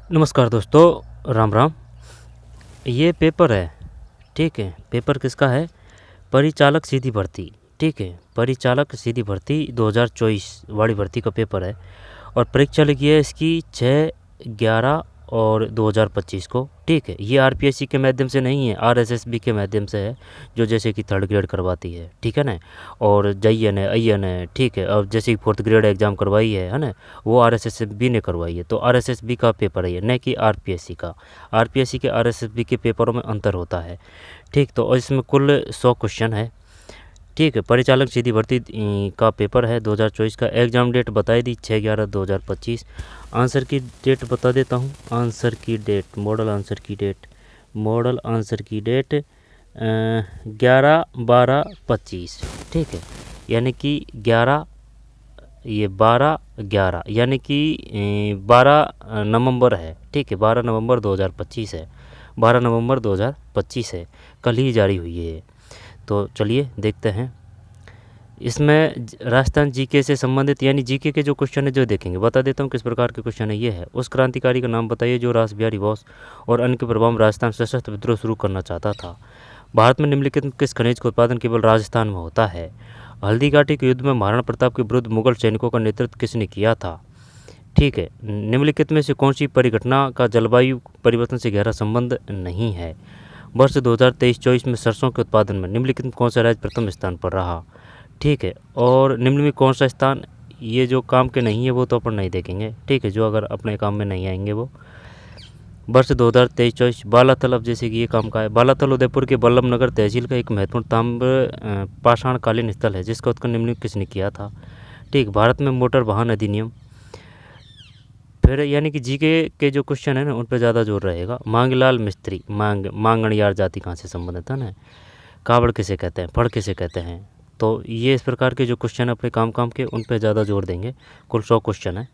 नमस्कार दोस्तों, राम राम। ये पेपर है, ठीक है। पेपर किसका है? परिचालक सीधी भर्ती, ठीक है। परिचालक सीधी भर्ती 2024 वाली भर्ती का पेपर है और परीक्षा लिखी है इसकी 6/11 और 2025 को, ठीक है। ये आरपीएससी के माध्यम से नहीं है, आरएसएसबी के माध्यम से है, जो जैसे कि थर्ड ग्रेड करवाती है, ठीक है ना। और जईएन है, आईएन है, ठीक है। अब जैसे कि फोर्थ ग्रेड एग्ज़ाम करवाई है ना, वो आरएसएसबी ने करवाई है। तो आरएसएसबी का पेपर है ये, न कि आरपीएससी का। आरपीएससी के आरएसएसबी के पेपरों में अंतर होता है, ठीक। तो इसमें कुल 100 क्वेश्चन है, ठीक है। परिचालक सीधी भर्ती का पेपर है 2024 का। एग्ज़ाम डेट बताई दी 6/11/2025। आंसर की डेट बता देता हूँ। आंसर की डेट, मॉडल आंसर की डेट, मॉडल आंसर की डेट 11/12/25, ठीक है। यानी कि 11, ये 12/11 यानी कि 12 नवंबर है, ठीक है। 12 नवंबर 2025 है, 12 नवंबर 2025 है, कल ही जारी हुई है ये। तो चलिए देखते हैं। इसमें राजस्थान जीके से संबंधित यानी जीके के जो क्वेश्चन है जो देखेंगे, बता देता हूँ किस प्रकार के क्वेश्चन है। ये है, उस क्रांतिकारी का नाम बताइए जो रास बिहारी बोस और अन्य के प्रभाव में राजस्थान सशस्त्र विद्रोह शुरू करना चाहता था। भारत में निम्नलिखित किस खनिज का उत्पादन केवल राजस्थान में होता है? हल्दी घाटी के युद्ध में महाराणा प्रताप के विरुद्ध मुगल सैनिकों का नेतृत्व किसने किया था? ठीक है। निम्नलिखित में से कौन सी परिघटना का जलवायु परिवर्तन से गहरा संबंध नहीं है? वर्ष 2023-24 में सरसों के उत्पादन में निम्नलिखित में कौन सा राज्य प्रथम स्थान पर रहा? ठीक है। और निम्न में कौन सा स्थान, ये जो काम के नहीं है वो तो अपन नहीं देखेंगे, ठीक है। जो अगर अपने काम में नहीं आएंगे वो। वर्ष 2023-24 बालाथल, अब जैसे कि ये काम का है। बालाथल उदयपुर के बल्लभ नगर तहसील का एक महत्वपूर्ण ताम्र पाषाणकालीन स्थल है जिसका उत्खनन निम्नलिखित किसने किया था? ठीक। भारत में मोटर वाहन अधिनियम। फिर यानी कि जीके के जो क्वेश्चन है ना उन पर ज़्यादा जोर रहेगा। मांगलाल मिस्त्री, मांगणियार जाति कहाँ से संबंधित है ना। कावड़ किसे कहते हैं, फड़ किसे कहते हैं। तो ये इस प्रकार के जो क्वेश्चन अपने काम काम के उन पर ज़्यादा जोर देंगे। कुल 100 क्वेश्चन है,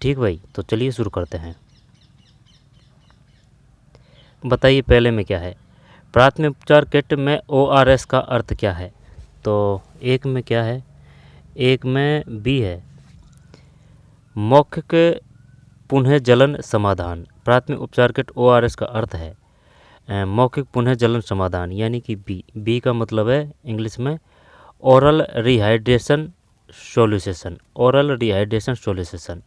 ठीक भाई। तो चलिए शुरू करते हैं। बताइए पहले में क्या है? प्राथमिक उपचार किट में ORS का अर्थ क्या है? तो एक में क्या है? एक में बी है, मौखिक पुनः जलन समाधान। प्राथमिक उपचार किट ORS का अर्थ है मौखिक पुनः जलन समाधान, यानी कि बी का मतलब है इंग्लिश में oral rehydration solution, oral rehydration solution,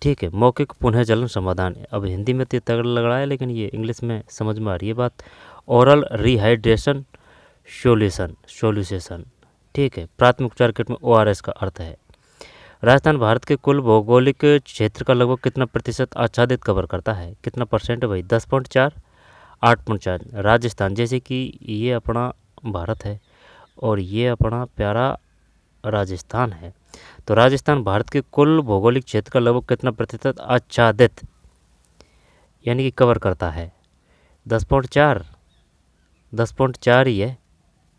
ठीक है। मौखिक पुनः जलन समाधान, अब हिंदी में तो तगड़ा लग रहा है लेकिन ये इंग्लिश में समझ में आ रही है बात। ओरल रिहाइड्रेशन सोल्यूशन, ठीक है। प्राथमिक उपचार किट में ORS का अर्थ है। राजस्थान भारत के कुल भौगोलिक क्षेत्र का लगभग कितना प्रतिशत आच्छादित कवर करता है? कितना परसेंट है भाई? 10.4, 8.4। राजस्थान, जैसे कि ये अपना भारत है और ये अपना प्यारा राजस्थान है, तो राजस्थान भारत के कुल भौगोलिक क्षेत्र का लगभग कितना प्रतिशत आच्छादित यानी कि कवर करता है? 10.4, 10.4 ही है,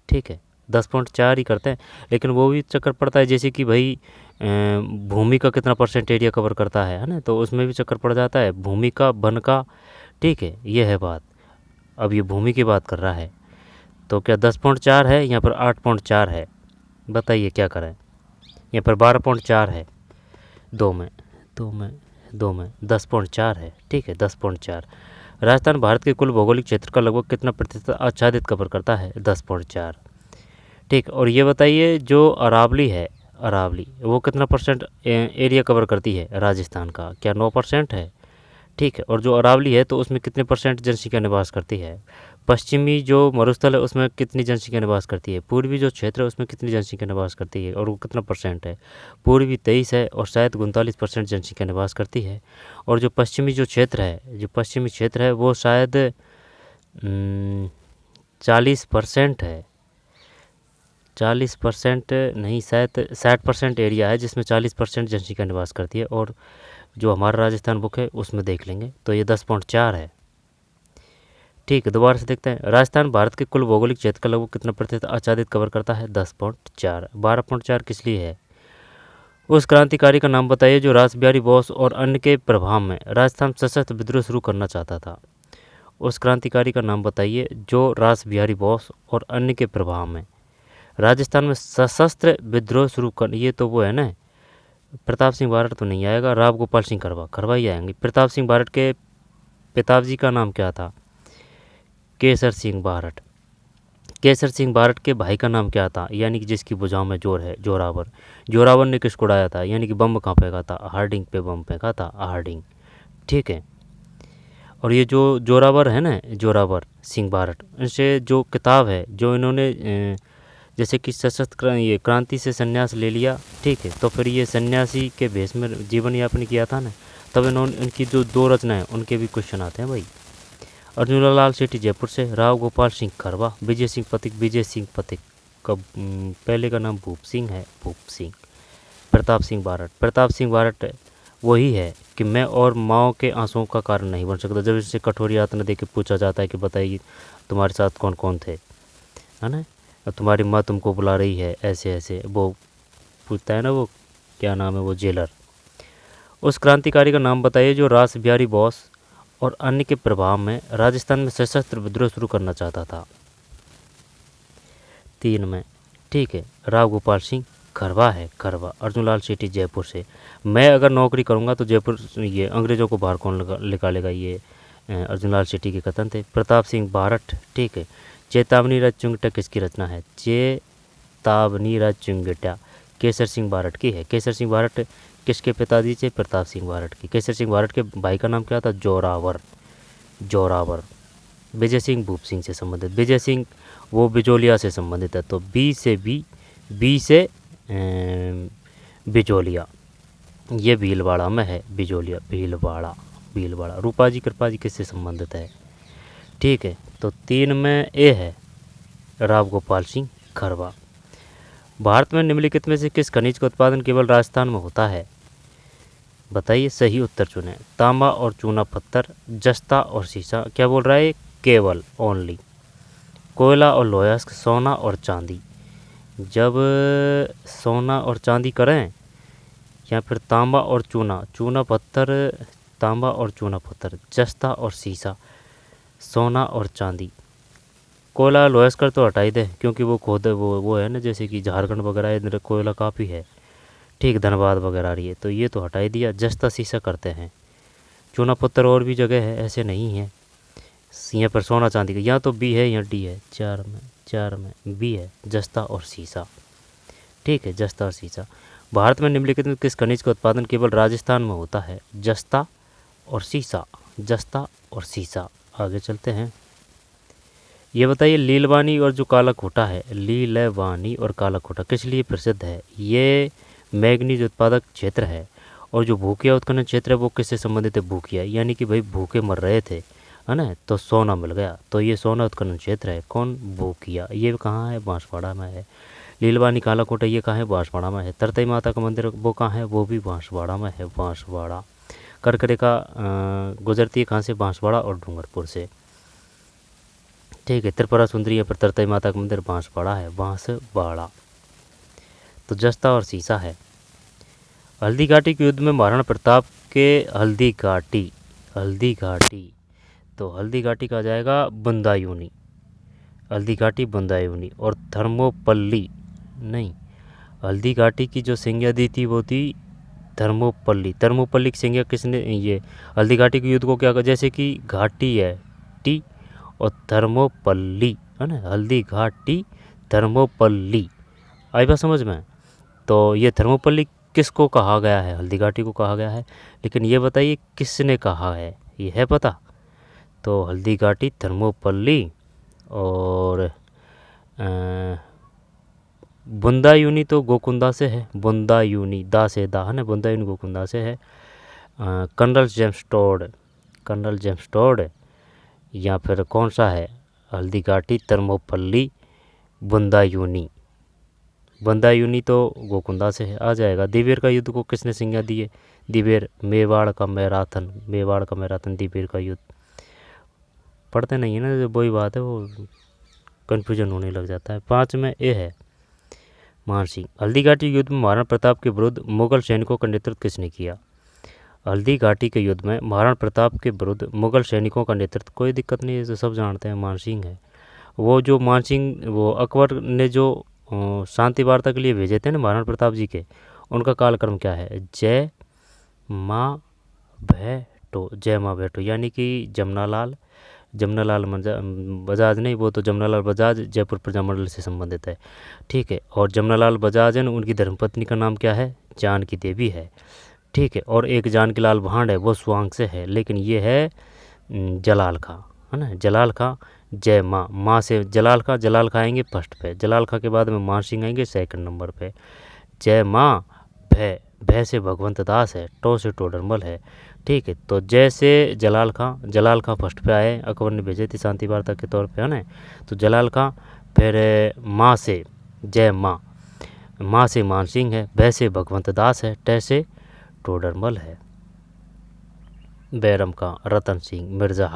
ठीक है। 10.4 ही करते हैं, लेकिन वो भी चक्कर पड़ता है जैसे कि भाई भूमि का कितना परसेंट एरिया कवर करता है ना, तो उसमें भी चक्कर पड़ जाता है, भूमि का, वन का, ठीक है। ये है बात। अब ये भूमि की बात कर रहा है, तो क्या 10.4 है, यहाँ पर 8.4 है? बताइए क्या करें? यहाँ पर 12.4 है, दो में 10.4 है, ठीक है। 10.4। राजस्थान भारत के कुल भौगोलिक क्षेत्र का लगभग कितना प्रतिशत आच्छादित कवर करता है? 10.4, ठीक। और ये बताइए जो अरावली है, अरावली वो कितना परसेंट एरिया कवर करती है राजस्थान का? क्या 9% है? ठीक है। और जो अरावली है तो उसमें कितने परसेंट जनसंख्या निवास करती है? पश्चिमी जो मरुस्थल है उसमें कितनी जनसंख्या निवास करती है? पूर्वी जो क्षेत्र है उसमें कितनी जनसंख्या निवास करती है और वो कितना परसेंट है? पूर्वी 23 है और शायद 39% जनसंख्या निवास करती है। और जो पश्चिमी जो क्षेत्र है, जो पश्चिमी क्षेत्र है वो शायद 40% है। 40% नहीं, शायद 60% एरिया है जिसमें 40% जनसंख्या निवास करती है। और जो हमारा राजस्थान बुक है उसमें देख लेंगे तो ये 10.4 है, ठीक है। दोबारा से देखते हैं। राजस्थान भारत के कुल भौगोलिक क्षेत्र का लगभग कितना प्रतिशत आच्छादित कवर करता है? 10.4। 12.4 किस लिए है? उस क्रांतिकारी का नाम बताइए जो रास बिहारी बोस और अन्य के प्रभाव में राजस्थान सशस्त्र विद्रोह शुरू करना चाहता था। उस क्रांतिकारी का नाम बताइए जो रास बिहारी बोस और अन्य के प्रभाव में राजस्थान में सशस्त्र विद्रोह शुरू कर, ये तो वो है ना प्रताप सिंह बारट तो नहीं आएगा, राव गोपाल सिंह खरवा ही आएंगे। प्रताप सिंह बारट के पिताजी का नाम क्या था? केसर सिंह बारट। केसर सिंह बारट के भाई का नाम क्या था? यानी कि जिसकी भुजाओं में जोर है, जोरावर। जोरावर ने किसको उड़ाया था? यानी कि बम कहाँ फेंका था? हार्डिंग पे बम फेंका था, हार्डिंग। ठीक है। और ये जो जोरावर है ना, जोरावर सिंह बारट, इनसे जो किताब है जो इन्होंने जैसे कि सशस्त्र ये क्रांति से संन्यास ले लिया, ठीक है, तो फिर ये सन्यासी के भेष में जीवन यापन किया था ना, तब इन्होंने इनकी जो 2 रचनाएं उनके भी क्वेश्चन आते हैं भाई। अर्जुन लाल सेठी जयपुर से, राव गोपाल सिंह खरवा, विजय सिंह पथिक। विजय सिंह पथिक का पहले का नाम भूप सिंह है, भूप सिंह। प्रताप सिंह बारट। प्रताप सिंह बारट वही है कि मैं और माओ के आंसुओं का कारण नहीं बन सकता। जब इससे कठोर यातना दे के पूछा जाता है कि बताइए तुम्हारे साथ कौन कौन थे, है ना, तुम्हारी माँ तुमको बुला रही है, ऐसे ऐसे वो पूछता है ना, वो क्या नाम है वो जेलर। उस क्रांतिकारी का नाम बताइए जो रास बिहारी बोस और अन्य के प्रभाव में राजस्थान में सशस्त्र विद्रोह शुरू करना चाहता था। 3 में, ठीक है, राव गोपाल सिंह खरवा है, खरवा। अर्जुन लाल सेठी जयपुर से। मैं अगर नौकरी करूंगा तो जयपुर ये अंग्रेज़ों को बाहर कौन निकालेगा, ये अर्जुन लाल सेठी के कथन थे। प्रताप सिंह बारट, ठीक है। चेतावनी राज चुंगटा किसकी रचना है? चेतावनी राज चुंगटा केसर सिंह बारट की है। केसर सिंह बारट किसके पिताजी थे? प्रताप सिंह बारट की। केसर सिंह बारट के भाई का नाम क्या था? जोरावर, जोरावर। विजय सिंह भूप सिंह से संबंधित। विजय सिंह वो बिजोलिया से संबंधित है, तो बी से बिजोलिया, ये भीलवाड़ा में है, बिजोलिया, भीलवाड़ा, भीलवाड़ा। रूपा जी कृपा जी किससे संबंधित है? ठीक है, तो 3 में ए है, राव गोपाल सिंह खरवा। भारत में निम्नलिखित में से किस खनिज का उत्पादन केवल राजस्थान में होता है? बताइए, सही उत्तर चुनें। तांबा और चूना पत्थर, जस्ता और शीशा। क्या बोल रहा है? केवल, ओनली। कोयला और लोहा, सोना और चांदी। जब सोना और चांदी करें या फिर तांबा और चूना, चूना पत्थर, तांबा और चूना पत्थर, जस्ता और शीशा, सोना और चांदी। कोयला लोहस्कर तो हटाई दे, क्योंकि वो खोद वो है ना, जैसे कि झारखंड वगैरह इधर कोयला काफ़ी है, ठीक, धनबाद वगैरह रही है, तो ये तो हटाई दिया। जस्ता शीशा करते हैं। चूना पत्थर और भी जगह है, ऐसे नहीं है। यहाँ पर सोना चांदी का, यहाँ तो बी है, यहाँ डी है। 4 में बी है, जस्ता और शीशा। ठीक है, जस्ता और शीशा। भारत में निम्नलिखित में किस खनिज का उत्पादन केवल राजस्थान में होता है? जस्ता और शीशा, जस्ता और शीशा। आगे चलते हैं। ये बताइए, लीलवानी और जो काला खोटा है, लीलवानी और काला खोटा किस लिए प्रसिद्ध है? ये मैग्नीज उत्पादक क्षेत्र है। और जो भूकिया उत्खनन क्षेत्र है वो किससे संबंधित है? भूकिया, यानी कि भाई भूखे मर रहे थे, है ना, तो सोना मिल गया, तो ये सोना उत्खनन क्षेत्र है। कौन? भूकिया। ये कहाँ है? बांसवाड़ा में है। लीलवानी काला कोटा ये कहाँ है? बांसवाड़ा में है। तरतई माता का मंदिर वो कहाँ है? वो भी बांसवाड़ा में है, बांसवाड़ा। कर्करेखा गुजरती है कहाँ से? बांसवाड़ा और डूंगरपुर से। ठीक है, त्रिपुरा सुंदरी है पर तरतई माता का मंदिर बांसवाड़ा है, बांसवाड़ा। तो जस्ता और शीशा है। हल्दी घाटी के युद्ध में महाराणा प्रताप के हल्दी घाटी, हल्दी घाटी, तो हल्दी घाटी का जाएगा बुंदायूनी, हल्दी घाटी बुंदायूनी। और थर्मोपल्ली नहीं, हल्दी घाटी की जो संज्ञा दी थी वो थी थर्मोपल्ली। थर्मोपल्ली की संज्ञा किसने? ये हल्दी घाटी के युद्ध को क्या, जैसे कि घाटी है टी और थर्मोपल्ली, है ना, हल्दी घाटी थर्मोपल्ली। आई बात समझ में? तो ये थर्मोपल्ली किसको कहा गया है? हल्दी घाटी को कहा गया है। लेकिन ये बताइए किसने कहा है, ये है पता? तो हल्दी घाटी थर्मोपल्ली। और बुंदायूनी तो गोकुंदा से है, बुंदायूनी, दा से दा, है ना, बुंदायूनी गोकुंदा से है। Colonel James Tod, colonel James Tod, या फिर कौन सा है? हल्दी घाटी, थर्मोपल्ली, बुंदायूनी। बुंदायूनी तो गोकुंदा से है, आ जाएगा। दिवेर का युद्ध को किसने संज्ञा दी है? दिवेर, मेवाड़ का मैराथन, मेवाड़ का मैराथन, दिवेर का युद्ध। पढ़ते नहीं है ना, वही बात है, वो कन्फ्यूजन होने लग जाता है। 5 में ए है, मान सिंह। हल्दी घाटी युद्ध में महाराणा प्रताप के विरुद्ध मुगल सैनिकों का नेतृत्व किसने किया? हल्दी घाटी के युद्ध में महाराणा प्रताप के विरुद्ध मुगल सैनिकों का नेतृत्व, कोई दिक्कत नहीं है, तो सब जानते हैं, मान सिंह है। वो जो मान सिंह, वो अकबर ने जो शांति वार्ता के लिए भेजे थे ना महाराणा प्रताप जी के, उनका कालक्रम क्या है? जय माँ भेटो, जय माँ भेटो, यानी कि जमनालाल बजाज नहीं, वो तो जमनालाल बजाज जयपुर प्रजामंडल से संबंधित है, ठीक है। और जमनालाल बजाज है, उनकी धर्मपत्नी का नाम क्या है? जानकी देवी है, ठीक है। और एक जानकी लाल भांड है, वो स्वांग से है, लेकिन ये है जलाल खां, है ना, जलाल खां। जय माँ, माँ से जलाल खां आएंगे फर्स्ट पे, जलाल खां के बाद में मान सिंह आएंगे सेकंड नंबर पे। जय माँ भय से भगवंत दास है, टो से टोडरमल है, ठीक है। तो जय से जलाल खां फर्स्ट पे आए, अकबर ने भेजे थे शांति वार्ता के तौर पे, है ना। तो जलाल खां, फिर माँ से जय माँ से मान सिंह है, भय से भगवंत दास है, ट से टोडरमल है। बैरम का रतन सिंह, मिर्ज़ा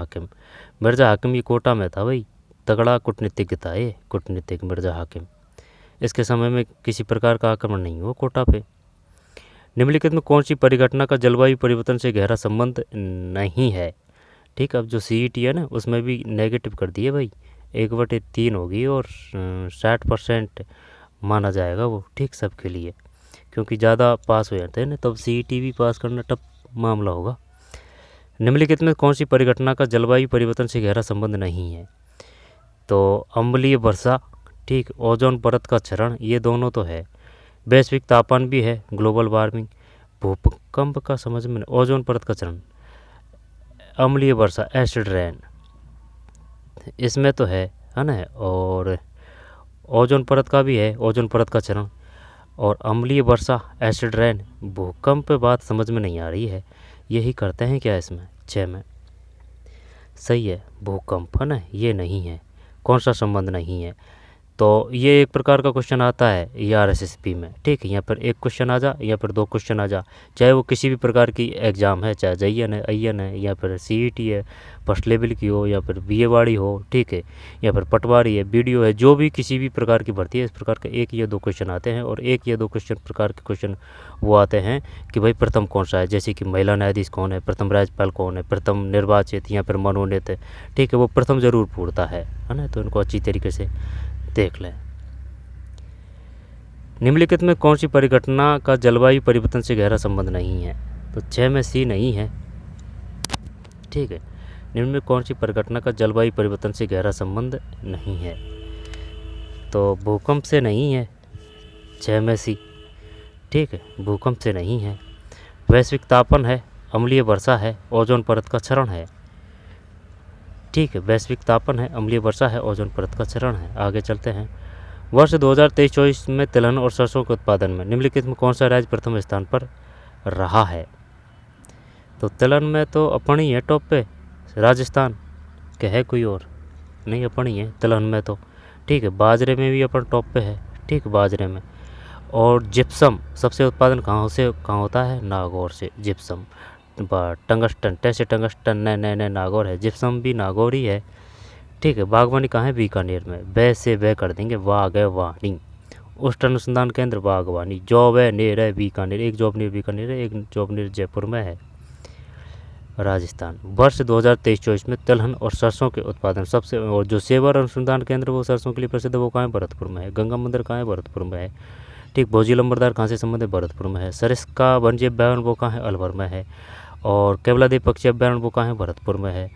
हाकिम ये कोटा में था भाई, तगड़ा कूटनीतिज्ञ था ये, कूटनीतिक मिर्ज़ा हाकिम। इसके समय में किसी प्रकार का आक्रमण नहीं हुआ कोटा पे। निम्नलिखित में कौन सी परिघटना का जलवायु परिवर्तन से गहरा संबंध नहीं है? ठीक, अब जो CET है ना, उसमें भी नेगेटिव कर दिए भाई, 1/3 होगी और 60% माना जाएगा वो, ठीक, सबके लिए, क्योंकि ज़्यादा पास हो जाते हैं ना, तब CET भी पास करना टफ मामला होगा। निम्नलिखित में कौन सी परिघटना का जलवायु परिवर्तन से गहरा संबंध नहीं है? तो अम्लीय वर्षा, ठीक, ओजोन परत का क्षरण, ये दोनों तो है। वैश्विक तापमान भी है, ग्लोबल वार्मिंग। भूकंप का समझ में, ओजोन परत का क्षरण, अम्लीय वर्षा, एसिड रेन, इसमें तो है ना। और ओजोन परत का भी है, ओजोन परत का क्षरण, और अम्लीय वर्षा, एसिड रेन। भूकंप पे बात समझ में नहीं आ रही है, यही करते हैं क्या इसमें? 6 में सही है, भूकंप, है ना, ये नहीं है। कौन सा संबंध नहीं है? तो ये एक प्रकार का क्वेश्चन आता है ERSSP में, ठीक है। यहाँ पर एक क्वेश्चन आ जा या फिर 2 क्वेश्चन आ जा, चाहे वो किसी भी प्रकार की एग्ज़ाम है, चाहे JN है, IN है, या फिर CET है फर्स्ट लेवल की हो, या फिर BA वाली हो, ठीक है, या फिर पटवारी है, BDO है, जो भी किसी भी प्रकार की भर्ती है, इस प्रकार के 1 या 2 क्वेश्चन आते हैं। और 1 या 2 प्रकार के क्वेश्चन वो आते हैं कि भाई प्रथम कौन सा है, जैसे कि महिला न्यायाधीश कौन है, प्रथम राज्यपाल कौन है, प्रथम निर्वाचित या फिर मनोनीत है, ठीक है, वो प्रथम जरूर पूछता है ना। तो इनको अच्छी तरीके से देख लें। निम्नलिखित में कौन सी परिघटना का जलवायु परिवर्तन से गहरा संबंध नहीं है? तो 6 में C नहीं है, ठीक है। निम्न में कौन सी परिघटना का जलवायु परिवर्तन से गहरा संबंध नहीं है? तो भूकंप से नहीं है, 6 में C, ठीक है, भूकंप से नहीं है। वैश्विक तापन है, अम्लीय वर्षा है, ओजोन परत का क्षरण है, ठीक है। वैश्विक तापन है, अम्लीय वर्षा है, ओजोन परत का क्षरण है। आगे चलते हैं। वर्ष 2023-24 में तिलहन और सरसों के उत्पादन में निम्नलिखित में कौन सा राज्य प्रथम स्थान पर रहा है? तो तिलहन में तो अपन ही है टॉप पे, राजस्थान के है कोई और नहीं, अपन ही है तिलहन में तो, ठीक है। बाजरे में भी अपन टॉप पे है, ठीक, बाजरे में। और जिप्सम सबसे उत्पादन कहाँ होता है? नागौर से जिप्सम। टंगस्टन, टैसे टंगस्टन, नए नागौर है, जिप्सम भी नागौर ही है, ठीक है। बागवानी कहाँ है? बीकानेर में। बै से बै कर देंगे, वागवानी। उष्ट अनुसंधान केंद्र बागवानी। जॉब है नेर है बीकानेर, एक जॉब नेर बीकानेर है, एक जॉब नेर जयपुर में है, राजस्थान। वर्ष 2023-24 में तिलहन और सरसों के उत्पादन सबसे, और जो सेवर अनुसंधान केंद्र वो सरसों के लिए प्रसिद्ध, वो कहाँ है? भरतपुर में है। गंगा मंदिर कहाँ है? भरतपुर में है, ठीक। भोजी लंबरदार कहाँ से संबंधित? भरतपुर में है। सरिस्का वन्य अभ्यारण्य वो कहाँ है? अलवर में है। और केवलादेव पक्षी अभ्यारण्य वो कहाँ है? भरतपुर में है,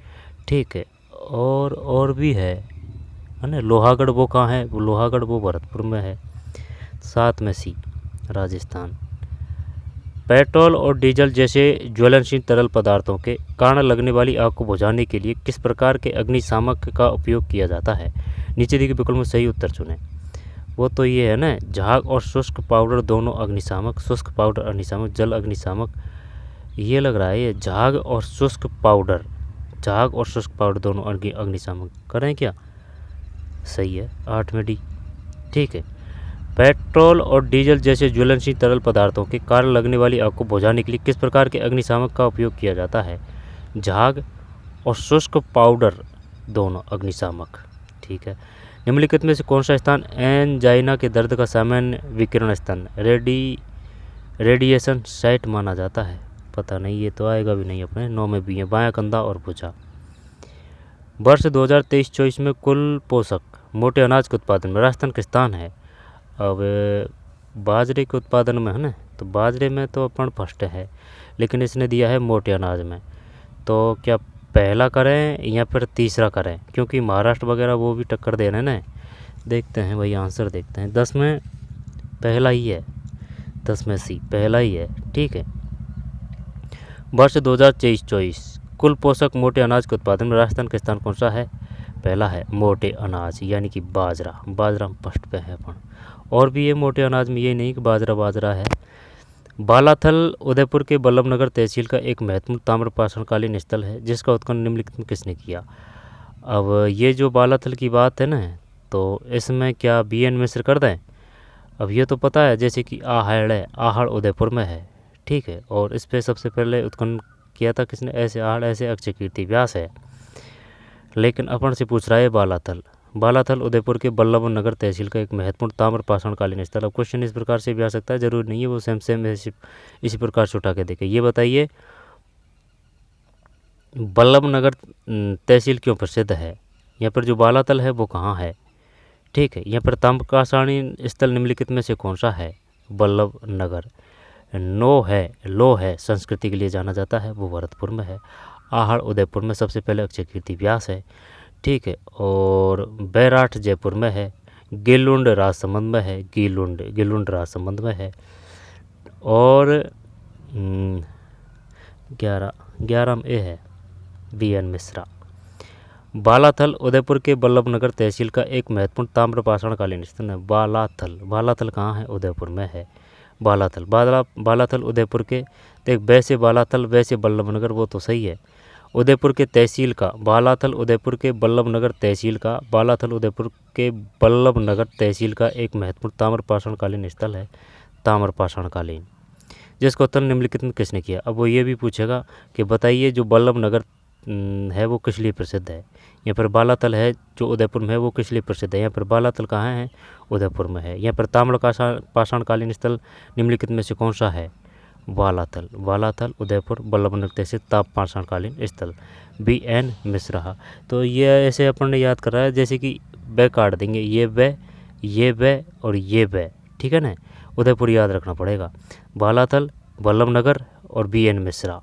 ठीक है। और भी है ना, लोहागढ़ वो कहाँ है? वो लोहागढ़ वो भरतपुर में है। 7 में C, राजस्थान। पेट्रोल और डीजल जैसे ज्वलनशील तरल पदार्थों के कारण लगने वाली आग को बुझाने के लिए किस प्रकार के अग्निशामक का उपयोग किया जाता है? नीचे दिए विकल्प में सही उत्तर चुनें। वो तो ये है ना, झाग और शुष्क पाउडर दोनों अग्निशामक, शुष्क पाउडर अग्निशामक, जल अग्निशामक, ये लग रहा है ये झाग और शुष्क पाउडर, झाग और शुष्क पाउडर दोनों अग्निशामक करें क्या? सही है, 8 में D, ठीक है। पेट्रोल और डीजल जैसे ज्वलनशील तरल पदार्थों के कारण लगने वाली आग को बुझाने के लिए किस प्रकार के अग्निशामक का उपयोग किया जाता है? झाग और शुष्क पाउडर दोनों अग्निशामक, ठीक है। निम्नलिखित में से कौन सा स्थान एंजाइना के दर्द का सामान्य विकिरण स्थान, रेडिएशन साइट माना जाता है? पता नहीं, ये तो आएगा भी नहीं अपने, 9 में B है, बायां कंधा और भुजा। वर्ष 2023-24 में कुल पोषक मोटे अनाज के उत्पादन में राजस्थान का स्थान है। अब बाजरे के उत्पादन में है ना, तो बाजरे में तो अपन फर्स्ट है, लेकिन इसने दिया है मोटे अनाज में। तो क्या पहला करें या फिर तीसरा करें, क्योंकि महाराष्ट्र वगैरह वो भी टक्कर दे रहे हैं ना। देखते हैं भाई, आंसर देखते हैं। 10 में पहला ही है, 10 में सी पहला ही है। ठीक है, वर्ष 2023-24 कुल पोषक मोटे अनाज के उत्पादन में राजस्थान का स्थान कौन सा है? पहला है मोटे अनाज, यानी कि बाजरा। बाजरा फर्स्ट पे है अपन। और भी ये मोटे अनाज में, ये नहीं कि बाजरा बाजरा है। बालाथल उदयपुर के बल्लभनगर तहसील का एक महत्वपूर्ण ताम्रपाषाणकालीन स्थल है, जिसका उत्खनन निम्नलिखित में किसने किया? अब ये जो बालाथल की बात है ना, तो इसमें क्या BN मिश्र कर दें? अब ये तो पता है, जैसे कि आहड़ है, आहड़ उदयपुर में है। ठीक है, और इस पर सबसे पहले उत्खनन किया था किसने? ऐसे आहड़ ऐसे अक्षय कीर्ति व्यास है। लेकिन अपन से पूछ रहा है बालाथल। बालाथल उदयपुर के बल्लभनगर तहसील का एक महत्वपूर्ण ताम्रपाषाणकालीन स्थल। अब क्वेश्चन इस प्रकार से भी आ सकता है, जरूरी नहीं है वो सेम इसी प्रकार से उठा के देखे। ये बताइए बल्लभनगर तहसील क्यों प्रसिद्ध है? यहाँ पर जो बालाथल है वो कहाँ है? ठीक है, यहाँ पर ताम्रपाषाणीन स्थल निम्नलिखित में से कौन सा है? बल्लभनगर। लो है संस्कृति के लिए जाना जाता है, वो भरतपुर में है। आहड़ उदयपुर में सबसे पहले अक्षय कीर्ति व्यास है। ठीक है, और बैराठ जयपुर में है। गिलुंड राजसमंद में है, गिलुंड राजसमंद में है। और 11 में ए है BN मिश्रा। बालाथल उदयपुर के बल्लभनगर तहसील का एक महत्वपूर्ण ताम्रपाषाणकालीन स्थल है। बालाथल कहाँ है? उदयपुर में है बालाथल उदयपुर के, तो एक वैसे बालाथल वैसे बल्लभनगर, वो तो सही है। उदयपुर के तहसील का बालाथल उदयपुर के बल्लभनगर तहसील का एक महत्वपूर्ण ताम्रपाषाणकालीन स्थल है, ताम्रपाषाणकालीन, जिसका उत्खनन निम्नलिखित में किसने किया? अब वो ये भी पूछेगा कि बताइए जो बल्लभनगर है वो किस लिए प्रसिद्ध है। यहाँ पर बालाथल है जो उदयपुर में है, वो किस लिए प्रसिद्ध है? यहाँ पर बालाथल कहाँ है? उदयपुर में है। यहाँ पर ताम्रपाषाणकालीन स्थल निम्नलिखित में से कौन सा है? बालाथल उदयपुर बल्लभनगर तहसील ताम्रपाषाणकालीन स्थल, BN मिश्रा। तो ये ऐसे अपन ने याद कर रहा है, जैसे कि ब काट देंगे, ये ब और ये ब। ठीक है ना, उदयपुर याद रखना पड़ेगा। बालाथल, बल्लभनगर और BN मिश्रा।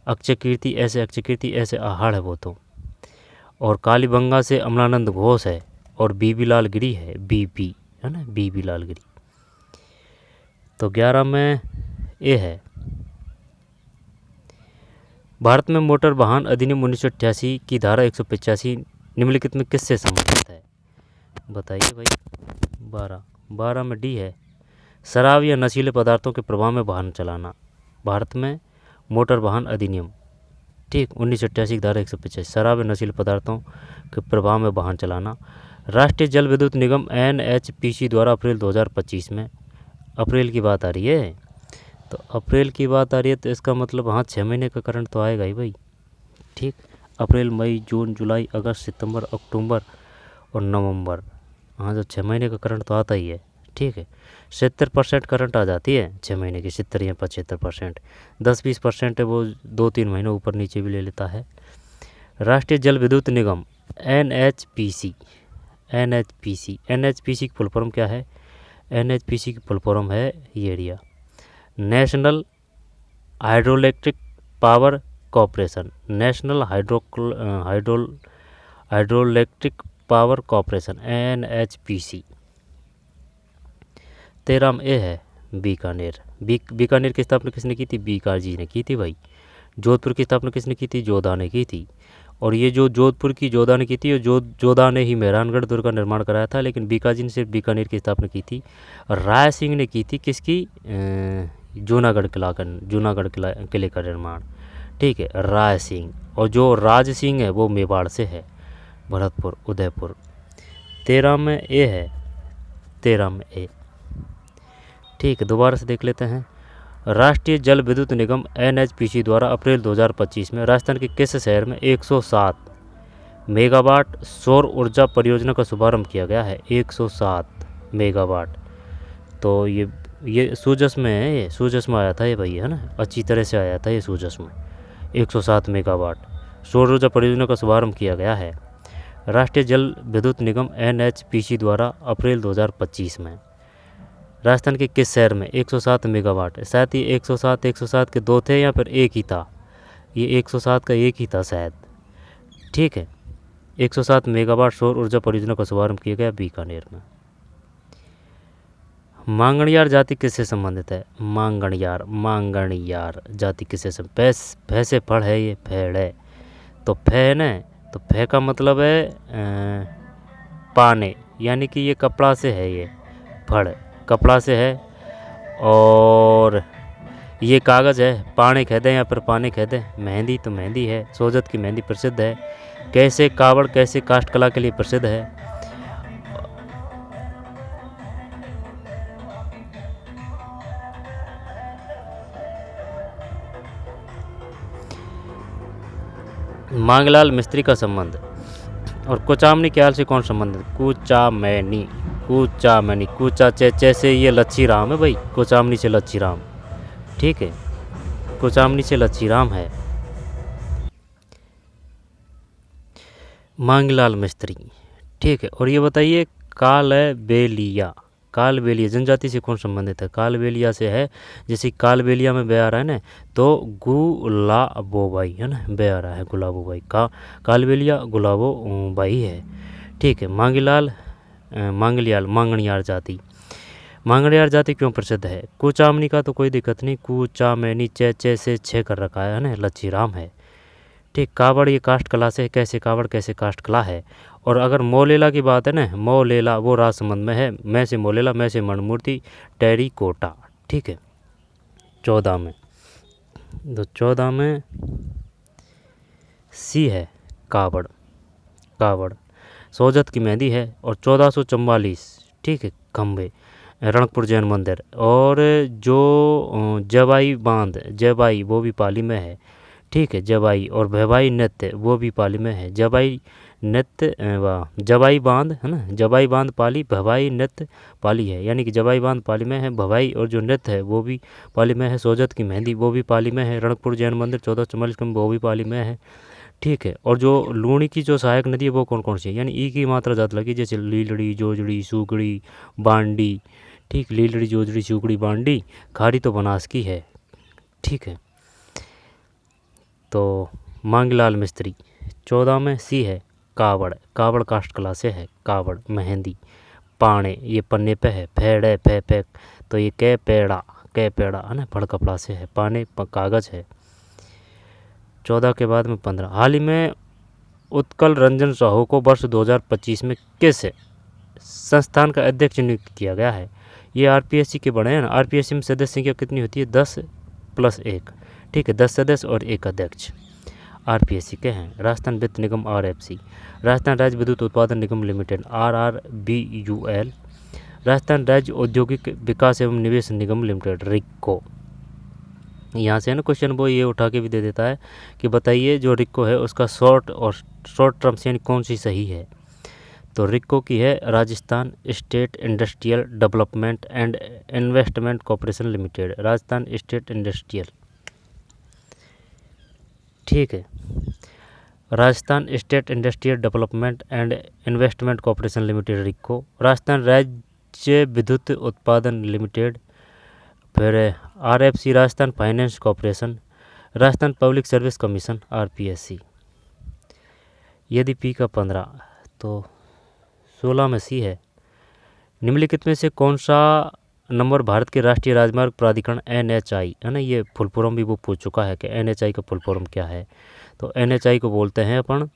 अक्षय कीर्ति ऐसे आहड़ है वो तो। और कालीबंगा से अमलानंद घोष है, और BB लाल गिरी है, BB है ना, BB लाल गिरी। तो 11 में ए है। भारत में मोटर वाहन अधिनियम 1988 की धारा 185 निम्नलिखित में किससे संबंधित है? बताइए भाई। 12 में डी है। शराब या नशीले पदार्थों के प्रभाव में वाहन चलाना। भारत में मोटर वाहन अधिनियम, ठीक, 1988 की धारा 185, शराब या नशीले पदार्थों के प्रभाव में वाहन चलाना। राष्ट्रीय जल विद्युत निगम NHPC द्वारा अप्रैल 2025 में, अप्रैल की बात आ रही है, तो अप्रैल की बात आ रही है तो इसका मतलब हाँ 6 महीने का करंट तो आएगा ही भाई। ठीक, अप्रैल, मई, जून, जुलाई, अगस्त, सितंबर, अक्टूबर और नवंबर, हाँ जो 6 महीने का करंट तो आता ही है। ठीक है, 70% करंट आ जाती है 6 महीने की, 70 या 75%। 10-20% है वो 2-3 महीने ऊपर नीचे भी ले लेता है। राष्ट्रीय जल विद्युत निगम NHPC की फुल फॉर्म क्या है? NHPC की फुल फॉर्म है ये area, national hydroelectric power corporation, national hydroelectric power corporation NHPC। 13 में ए है बीकानेर। बीकानेर की स्थापना किसने की थी? बीकाजी जी ने की थी भाई। जोधपुर की स्थापना किसने की थी? जोधा ने की थी। और ये जो जोधपुर की जोधा ने की थी, और जोधा ने ही मेहरानगढ़ दुर्ग का निर्माण कराया था, लेकिन बीकाजी ने सिर्फ बीकानेर की स्थापना की थी। और राय सिंह ने की थी किसकी? जूनागढ़ किले का निर्माण। ठीक है, राय सिंह। और जो राज सिंह है वो मेवाड़ से है, भरतपुर, उदयपुर। 13 में ए है, 13 में ए। ठीक है, दोबारा से देख लेते हैं। राष्ट्रीय जल विद्युत निगम NHPC द्वारा अप्रैल 2025 में राजस्थान के किस शहर में 107 मेगावाट सौर ऊर्जा परियोजना का शुभारंभ किया गया है? 107 मेगावाट। तो ये सूजस में है, ये सूजस में आया था ये भाई, है ना, अच्छी तरह से आया था ये सूजस में। 107 मेगावाट सौर ऊर्जा परियोजना का शुभारंभ किया गया है राष्ट्रीय जल विद्युत निगम NHPC द्वारा अप्रैल 2025 में। राजस्थान के किस शहर में 107 मेगावाट है? शायद ये 107 के दो थे या फिर एक ही था, ये 107 का एक ही था शायद। ठीक है, 107 मेगावाट सौर ऊर्जा परियोजना का शुभारंभ किया गया बीकानेर में। मांगणियार जाति किससे संबंधित है? मांगणियार जाति किससे संबंधित? फै से फल है, ये फेड़ है, तो फै है ना, तो फै का मतलब है पाने, यानी कि ये कपड़ा से है, ये फड़ कपड़ा से है, और ये कागज़ है, पाने कहते हैं या फिर पाने कहते हैं। मेहंदी तो मेहंदी है, सोजत की मेहंदी प्रसिद्ध है। कैसे कावड़ कैसे काष्ठ कला के लिए प्रसिद्ध है? मांगलाल मिस्त्री का संबंध और कुचामनी ख्याल से कौन संबंधित? कुचामैनी, कूचा चे से ये लच्छी राम है भाई, कुचामनी से लच्छी राम। ठीक है, कुचामनी से लच्छी राम है मांगलाल मिस्त्री। ठीक है, और ये बताइए कालबेलिया जनजाति से कौन संबंधित है? कालबेलिया से है, जैसे कालबेलिया में बया रहा है ना, तो गुलाबोबाई है ना, बया रहा है गुलाबोबाई का, कालबेलिया गुलाबोबाई है। ठीक है, मांगणियार जाति क्यों प्रसिद्ध है? कुचामनी का तो कोई दिक्कत नहीं, कुचामैनी चे से छे कर रखा है ना, लच्छी राम है। ठीक, कावड़ ये काष्ठ कला से है, कैसे कावड़ कैसे काष्ठ कला है। और अगर मोलेला की बात है ना, मोलेला वो राजसमंद में है, मैं से मोलेला, मैं से मणिमूर्ति, टेरिकोटा। ठीक है, 14 में, तो 14 में सी है कावड़। सोजत की मेहंदी है, और 1444, ठीक है, खंबे रणकपुर जैन मंदिर। और जो जबाई वो भी पाली में है। ठीक है, जबाई और भवाई नृत्य वो भी पाली में है। जबाई बांध है ना, जबाई बांध पाली, भवाई नृत्य पाली है, यानी कि जबाई बांध पाली में है, भवाई और जो नृत्य है वो भी पाली में है। सोजत की मेहंदी वो भी पाली में है। रणकपुर जैन मंदिर 1444 में वो भी पाली में है। ठीक है, और जो लूणी की जो सहायक नदी है वो कौन कौन सी है? यानी ई की मात्रा ज़्यादा लगी, जैसे लीलड़ी, जोजड़ी, सुगड़ी, बांडी। ठीक, लीलड़ी, जोजड़ी, सुगड़ी, बांडी। खारी तो बनास की है। ठीक है, तो मांगलाल मिस्त्री। 14 में सी है कावड़ काष्ठ कला से है, कावड़ मेहंदी। पाणे ये पन्ने पे है, फेड़ फे तो ये कै पेड़ा है ना, फड़ कपड़ा से है, पाने कागज़ है। 14 के बाद में 15, हाल ही में उत्कल रंजन साहू को वर्ष 2025 में किस संस्थान का अध्यक्ष नियुक्त किया गया है? ये आरपीएससी के बने हैं ना, आरपीएससी में सदस्य संख्या कितनी होती है? 10 + 1। ठीक है, 10 सदस्य और 1 अध्यक्ष आरपीएससी के हैं। राजस्थान वित्त निगम आरएफसी, राजस्थान राज्य विद्युत उत्पादन निगम लिमिटेड आरआरबीयूएल, राजस्थान राज्य औद्योगिक विकास एवं निवेश निगम लिमिटेड रिक्को। यहाँ से है ना क्वेश्चन वो ये उठा के भी दे देता है कि बताइए जो रिक्को है उसका शॉर्ट टर्म्स यानी कौन सी सही है? तो रिक्को की है Rajasthan state industrial development and investment corporation limited, Rajasthan state industrial. ठीक है, Rajasthan state industrial development and investment corporation limited RIICO, Rajasthan राज्य विद्युत उत्पादन लिमिटेड, फिर RFC Rajasthan finance corporation, Rajasthan public service commission RPSC. यदि पी का 15 तो 16 में सी है। निम्नलिखित में से कौन सा नंबर भारत के राष्ट्रीय राजमार्ग प्राधिकरण एनएचआई है ना, ये फुल फॉर्म भी वो पूछ चुका है कि एनएचआई का फुल फॉर्म क्या है? तो एनएचआई को बोलते हैं अपन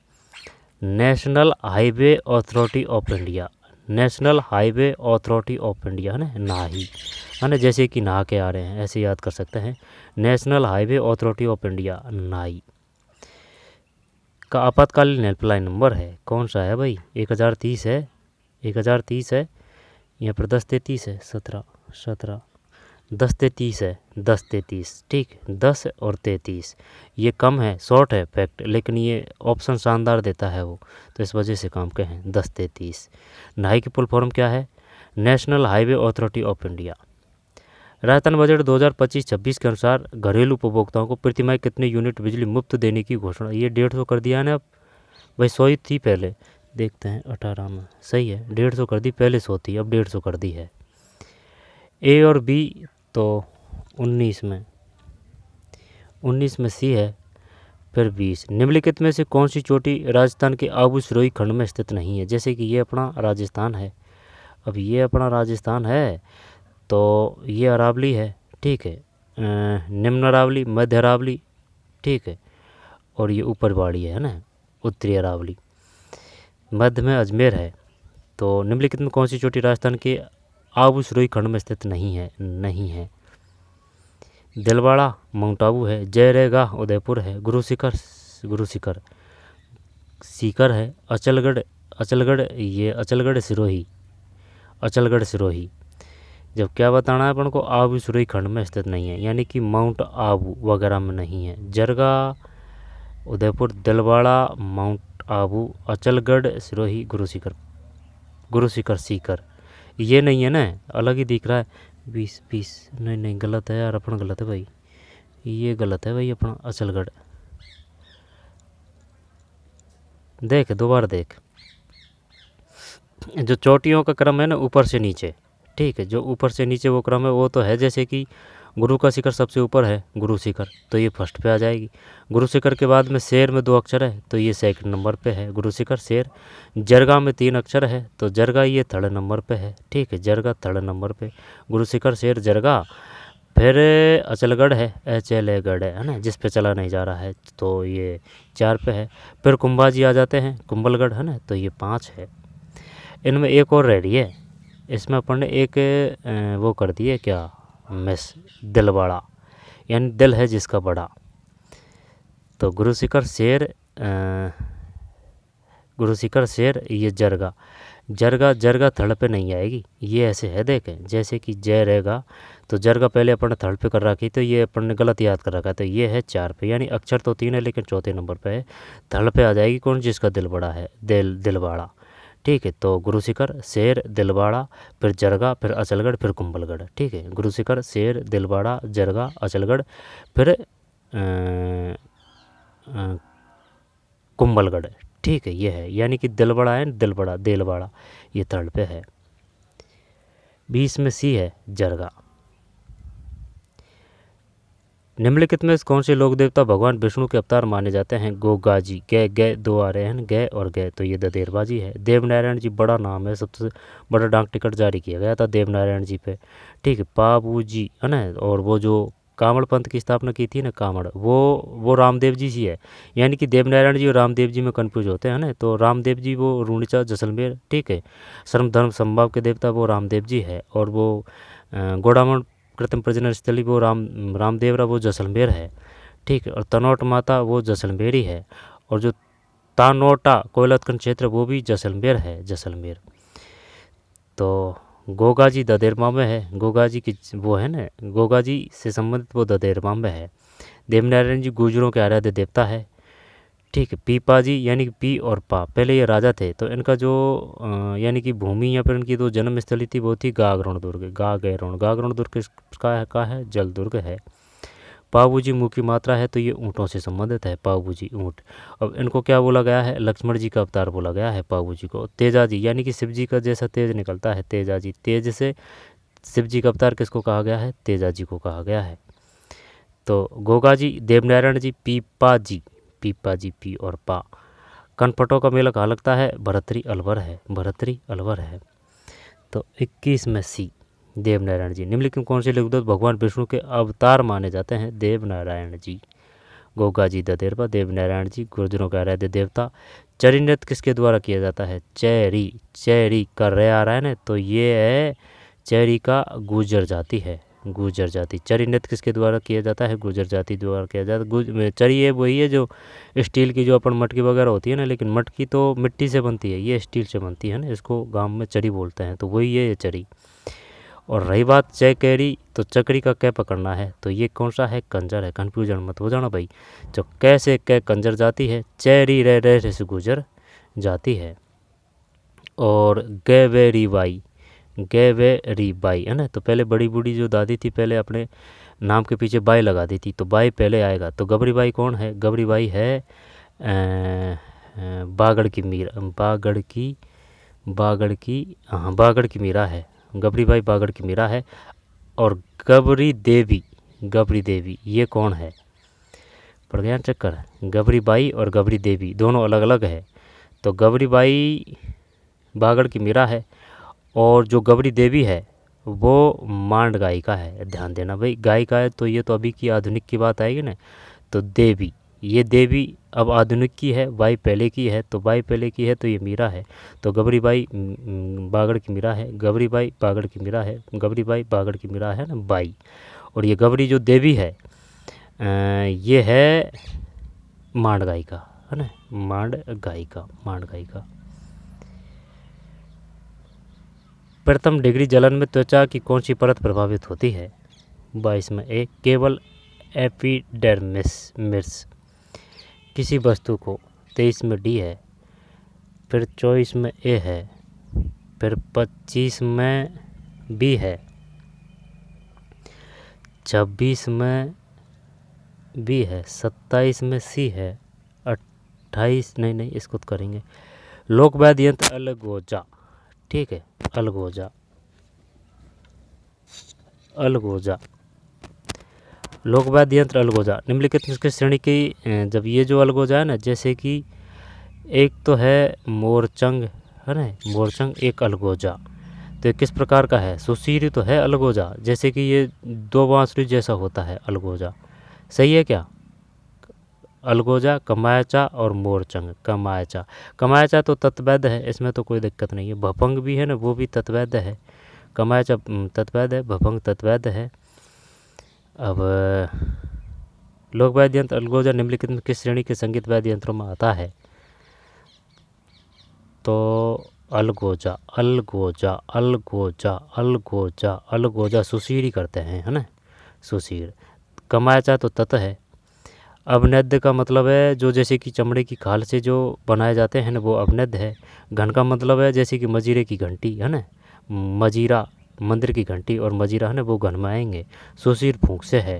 national highway authority of India, national highway authority of India है ना, नाही है ना, जैसे कि नहा के आ रहे हैं ऐसे याद कर सकते हैं, national highway authority of India नाई का आपातकालीन हेल्पलाइन नंबर है कौन सा है भाई? 1030 है, 1030 है, यहाँ पर 1033 है, 17 1033 है, 1033। ठीक, 10 और 33 ये कम है, शॉर्ट है फैक्ट, लेकिन ये ऑप्शन शानदार देता है वो, तो इस वजह से काम के हैं 1033। नाई की फुल फॉर्म क्या है? National highway authority of India. Rajasthan budget 2025-26 के अनुसार घरेलू उपभोक्ताओं को प्रतिमाह कितने यूनिट बिजली मुफ्त देने की घोषणा? ये 150 कर दिया है ना, अब भाई 100 ही थी पहले, देखते हैं 18 में, सही है 150 कर दी, पहले 100 थी अब 150 कर दी है। ए और बी तो 19 में सी है, फिर 20। निम्नलिखित में से कौन सी चोटी राजस्थान के आबू सिरोही खंड में स्थित नहीं है? जैसे कि ये अपना राजस्थान है, अब ये अपना राजस्थान है तो ये अरावली है, ठीक है, निम्न अरावली, मध्य अरावली, ठीक है, और ये ऊपर पहाड़ी है ना, उत्तरी अरावली। मध्य में अजमेर है। तो निम्नलिखित में कौन सी चोटी राजस्थान के आबू सिरोही खंड में स्थित नहीं है? दिलवाड़ा माउंट आबू है, जयरेगा उदयपुर है, गुरु शिखर सीकर है, ये अचलगढ़ सिरोही। जब क्या बताना है अपन को? आबू सिरोही खंड में स्थित नहीं है, यानी कि माउंट आबू वगैरह में नहीं है। जरगा, उदयपुर, दिलवाड़ा, माउंट आबू, अचलगढ़ सिरोही, सीकर ये नहीं है ना, अलग ही दिख रहा है। 20 नहीं गलत है यार, अपन गलत है भाई, ये गलत है भाई अपना अचलगढ़। देख दोबारा देख, जो चोटियों का क्रम है ना ऊपर से नीचे, ठीक है, जो ऊपर से नीचे वो क्रम है वो तो है, जैसे कि गुरु का शिखर सबसे ऊपर है, गुरु शिखर, तो ये फर्स्ट पे आ जाएगी। गुरु शिखर के बाद में शेर में 2 अक्षर है तो ये सेकंड नंबर पे है, गुरु शिखर शेर। जरगा में 3 अक्षर है तो जरगा ये थर्ड नंबर पे है, ठीक है, जरगा थर्ड नंबर पे, गुरु शिखर शेर जरगा। फिर अचलगढ़ है, अचलगढ़ है ना, जिस पे चला नहीं जा रहा है, तो ये 4 पे है। फिर कुंभाजी आ जाते हैं, कुंभलगढ़ है ना, तो ये 5 है। इनमें एक और रह रही है, इसमें अपन ने एक वो कर दिए क्या मिस, दिलवाड़ा, यानी दिल है जिसका बड़ा। तो गुरु शिखर शेर ये जरगा थड़ पे नहीं आएगी, ये ऐसे है देखें, जैसे कि जय रहेगा तो जरगा पहले अपन ने थर्ड पे कर रखी, तो ये अपन ने गलत याद कर रखा है, तो ये है 4 पे, यानी अक्षर तो 3 है लेकिन चौथे नंबर पे है, थर्ड पे आ जाएगी कौन? जिसका दिल बड़ा है, दिलवाड़ा, ठीक है। तो गुरु शिखर शेर दिलवाड़ा, फिर जरगा, फिर अचलगढ़, फिर कुंभलगढ़, ठीक है, गुरु शिखर शेर दिलवाड़ा जरगा अचलगढ़, फिर कुंभलगढ़, ठीक है, ये है, यानी कि दिलवाड़ा है, दिलवाड़ा ये थर्ड पे है। 20 में सी है जरगा। निम्नलिखित में कौन से लोक देवता भगवान विष्णु के अवतार माने जाते हैं? गोगाजी, गै 2 आ रहे हैं, गै और गै, तो ये ददेरबाजी है। देवनारायण जी बड़ा नाम है, सबसे बड़ा डाक टिकट जारी किया गया था देवनारायण जी पे, ठीक है। पाबू जी है ना, और वो जो कांवड़ पंथ की स्थापना की थी ना, कांवड़, वो रामदेव जी सी है, यानी कि देवनारायण जी और रामदेव जी में कन्फ्यूज होते हैं ना, तो रामदेव जी वो रूणिचा जैसलमेर, ठीक है, श्रम धर्म संभाव के देवता वो रामदेव जी है, और वो गोड़ामण कृत्रिम प्रजनन स्थली वो रामदेवरा वो जैसलमेर है, ठीक है, और तनोट माता वो जैसलमेर ही है, और जो तानोटा कोयला उत्खनन क्षेत्र वो भी जैसलमेर है, जैसलमेर। तो गोगाजी ददेरमा में है, गोगाजी की वो है ना, गोगाजी से संबंधित वो ददेरमा में है। देवनारायण जी गुर्जरों के आराध्य देवता है, ठीक है। पीपा जी यानी कि पी और पा, पहले ये राजा थे, तो इनका जो यानी कि भूमि या फिर इनकी जो जन्म स्थली थी वो थी गागरोण दुर्ग, गागरोण दुर्ग का है जल दुर्ग है। पावूजी मुँह की मात्रा है तो ये ऊँटों से संबंधित है, पावूजी ऊँट। अब इनको क्या बोला गया है? लक्ष्मण जी का अवतार बोला गया है पावूजी को। तेजा जी यानी कि शिव जी का जैसा तेज निकलता है, तेजा जी, तेज से शिव जी का अवतार किसको कहा गया है? तेजा जी को कहा गया है। तो गोगा जी, देवनारायण जी, पीपा जी पी और पा। कनपटों का मेला कहाँ लगता है? भरतरी अलवर है। तो 21 में सी देवनारायण जी। निम्नलिखित में कौन से लोकदेवता भगवान विष्णु के अवतार माने जाते हैं? देवनारायण जी। गोगा जी ददेरबा, देवनारायण जी गुर्जरों का आराध्य देवता। चरी नृत्य किसके द्वारा किया जाता है? चैरी कर रहे आ रहा है ना, तो ये है चैरी का गुर्जर जाति है, गुर्जर जाति। चरी नृत्य किसके द्वारा किया जाता है? गुर्जर जाति द्वारा किया जाता है। चरी ये वही है जो स्टील की जो अपन मटकी वगैरह होती है ना, लेकिन मटकी तो मिट्टी से बनती है, ये स्टील से बनती है ना, इसको गांव में चरी बोलते हैं, तो वही है ये चरी। और रही बात चैकेरी, तो चकरी का कै पकड़ना है, तो ये कौन सा है? कंजर है, कन्फ्यूजन मत हो जाना भाई। जो कैसे कै कंजर जाती है, चैरी रह से गुजर जाती है। और गैवेरी बाई है ना, तो पहले बड़ी बूढ़ी जो दादी थी पहले अपने नाम के पीछे बाई लगा दी थी, तो बाई पहले आएगा। तो गबरी बाई कौन है? गबरी बाई है बागड़ की मीरा है। गबरी बाई बागड़ की मीरा है। और गबरी देवी, गबरी देवी ये कौन है? पड़ गया चक्कर। गबरी बाई और गबरी देवी दोनों अलग अलग है। तो गबरी बाई बागड़ की मीरा है और जो गबरी देवी है वो मांड गायिका है। ध्यान देना भाई, गायिका है तो ये तो अभी की आधुनिक की बात आएगी ना। तो देवी, ये देवी अब आधुनिक की है, बाई पहले की है। तो बाई पहले की है तो ये मीरा है। तो गबरी बाई बागड़ की मीरा है, गबरी बाई बागड़ की मीरा है, गबरी बाई बागड़ की मीरा है ना बाई। और ये गबरी जो देवी है ये है मांड गायिका, है ना, मांड गायिका, मांड गायिका। प्रथम डिग्री जलन में त्वचा की कौन सी परत प्रभावित होती है? 22 में ए केवल एपिडर्मिस किसी वस्तु को। 23 में डी है, फिर 24 में ए है, फिर 25 में बी है, 26 में बी है, 27 में सी है, 28 नहीं इसको तो करेंगे। लोकवाद्य यंत्र अलगोजा, ठीक है, अलगोजा, अलगोजा, लोकवाद्य यंत्र अलगोजा निम्नलिखित में किस श्रेणी की? जब ये जो अलगोजा है ना, जैसे कि एक तो है मोरचंग, है ना, मोरचंग एक अलगोजा। तो ये किस प्रकार का है? सुशीर तो है अलगोजा, जैसे कि ये दो बांसुरी जैसा होता है अलगोजा। सही है क्या? अलगोजा, कमायचा और मोरचंग। कमायचा, कमायचा तो तत्वैध है, इसमें तो कोई दिक्कत नहीं है। भफंग भी है ना, वो भी तत्वैध है। कमायचा तत्वैध है, भफंग तत्वैध है। अब लोकवाद्य यंत्र अलगोजा निम्नलिखित में किस श्रेणी के संगीत वाद्य यंत्रों में आता है? तो अलगोजा, अलगोजा, अलगोजा, अलगोजा, अलगोजा सुशीर ही करते हैं, है ना, सुशीर। कमायचा तो तत है। अवनद्य का मतलब है जो जैसे कि चमड़े की खाल से जो बनाए जाते हैं ना, वो अवनद्य है। घन का मतलब है जैसे कि मजीरे की घंटी, है ना, मजीरा मंदिर की घंटी और मजीरा है ना, वो घन में आएंगे। सुशीर फूंक से है।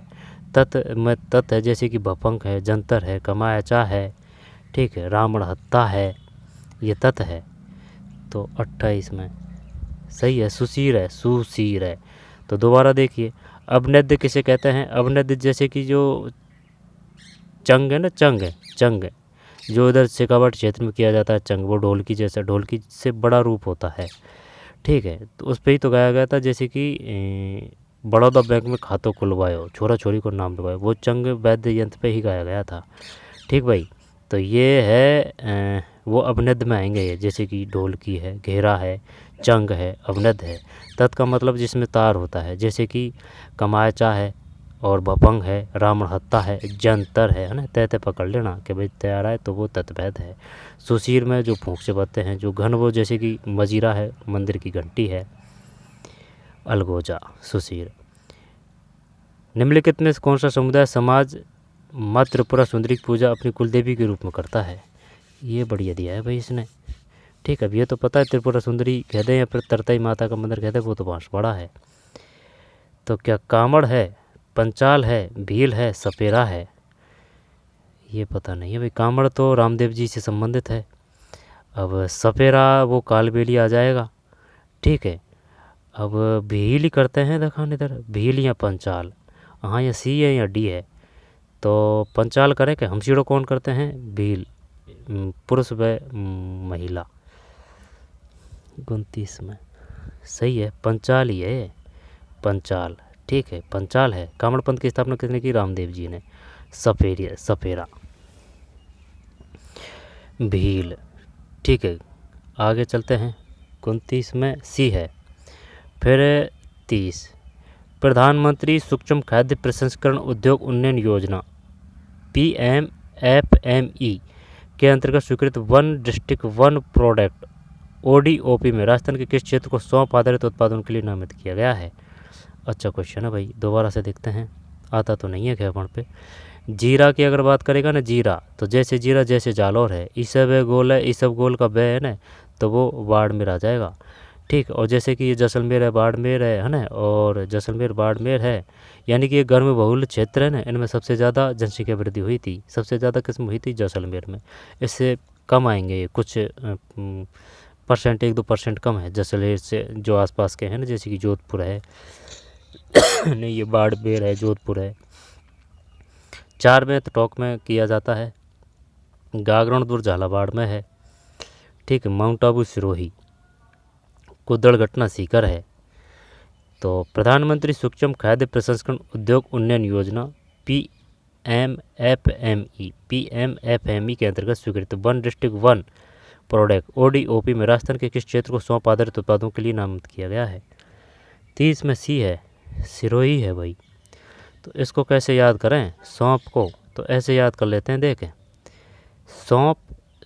तत् में तत् है जैसे कि भफंक है, जंतर है, कमायचा है, ठीक है, रावण हत्ता है, ये तत् है। तो 28 में सही है, सुशीर है, सुशीर है। तो दोबारा देखिए, अवनद्य किसे कहते हैं? अवनद्य जैसे कि जो चंग है ना, चंग है, चंग है जो इधर शेखावाट क्षेत्र में किया जाता है चंग, वो ढोलकी जैसा, ढोलकी से बड़ा रूप होता है, ठीक है। तो उस पर ही तो गाया गया था, जैसे कि बड़ौदा बैंक में खातों खुलवायो, छोरा छोरी को नाम लगवायो, वो चंग वाद्य यंत्र पे ही गाया गया था, ठीक भाई। तो ये है वो अवनद्य में आएंगे ये, जैसे कि ढोलकी है, घेरा है, चंग है, अवनद्य है। तत् का मतलब जिसमें तार होता है, जैसे कि कमायचा है और भफंग है, रावण हत्ता है, जंतर है ना, तय पकड़ लेना कि भाई तैयार है, तो वो तत्वैध है। सुशीर में जो फूंक से बजते हैं, जो घन वो जैसे कि मजीरा है, मंदिर की घंटी है। अलगोजा, सुशीर। निम्नलिखित में कौन सा समुदाय समाज माँ त्रिपुरा सुंदरी की पूजा अपनी कुलदेवी के रूप में करता है? ये बढ़िया दिया है भाई इसने, ठीक है। अब ये तो पता है त्रिपुरा सुंदरी कहते हैं या फिर तरताई माता का मंदिर कहते हैं, वो तो बांसवाड़ा है। तो क्या कामड़ है, पंचाल है, भील है, सपेरा है? ये पता नहीं है भाई। कामड़ तो रामदेव जी से संबंधित है। अब सपेरा वो कालबेली आ जाएगा, ठीक है। अब भील ही करते हैं, दिखाने इधर भील या पंचाल, हाँ या सी है या डी है। तो पंचाल करें कि हमसीड़ो कौन करते हैं? भील, पुरुष व महिला। 29 में सही है, पंचाल ही है, पंचाल, ठीक है, पंचाल है। कामड़ पंथ की स्थापना किसने की? रामदेव जी ने। सपेरा, भील, ठीक है। आगे चलते हैं, 29 में सी है। फिर 30 प्रधानमंत्री सूक्ष्म खाद्य प्रसंस्करण उद्योग उन्नयन योजना PMFME के अंतर्गत स्वीकृत one district one product ODOP में राजस्थान के किस क्षेत्र को सौंफ आधारित उत्पादन के लिए नामित किया गया है? अच्छा क्वेश्चन है भाई, दोबारा से देखते हैं, आता तो नहीं है खेपण पे। जीरा की अगर बात करेगा ना, जीरा तो जैसे जीरा जैसे जालौर है, ईसब गोल है, ईसब गोल का बे है ना, तो वो बाड़मेर आ जाएगा, ठीक। और जैसे कि ये जैसलमेर है, बाड़मेर है ना, और जैसलमेर बाड़मेर है, यानी कि ये गर्म बहुल क्षेत्र है ना, इनमें सबसे ज़्यादा जनसंख्या वृद्धि हुई थी, सबसे ज़्यादा किस्म हुई थी जैसलमेर में। इससे कम आएंगे ये, कुछ परसेंट, 1-2% कम है जैसलमेर से, जो आसपास के हैं ना, जैसे कि जोधपुर है, नहीं, ये बाड़मेर है, जोधपुर है। 4 में तो टोंक में किया जाता है। गागरणपुर झालावाड़ में है, ठीक है। माउंट आबू सिरोही, कुदड़घटना सीकर है। तो प्रधानमंत्री सूक्ष्म खाद्य प्रसंस्करण उद्योग उन्नयन योजना पीएमएफएमई के अंतर्गत स्वीकृत 1 डिस्ट्रिक्ट 1 प्रोडक्ट ODOP में राजस्थान के किस क्षेत्र को सौंप आधारित उत्पादों के लिए नामित किया गया है? 30 में सी है, सिरोही है भाई। तो इसको कैसे याद करें सौंप को? तो ऐसे याद कर लेते हैं, देखें, सौंप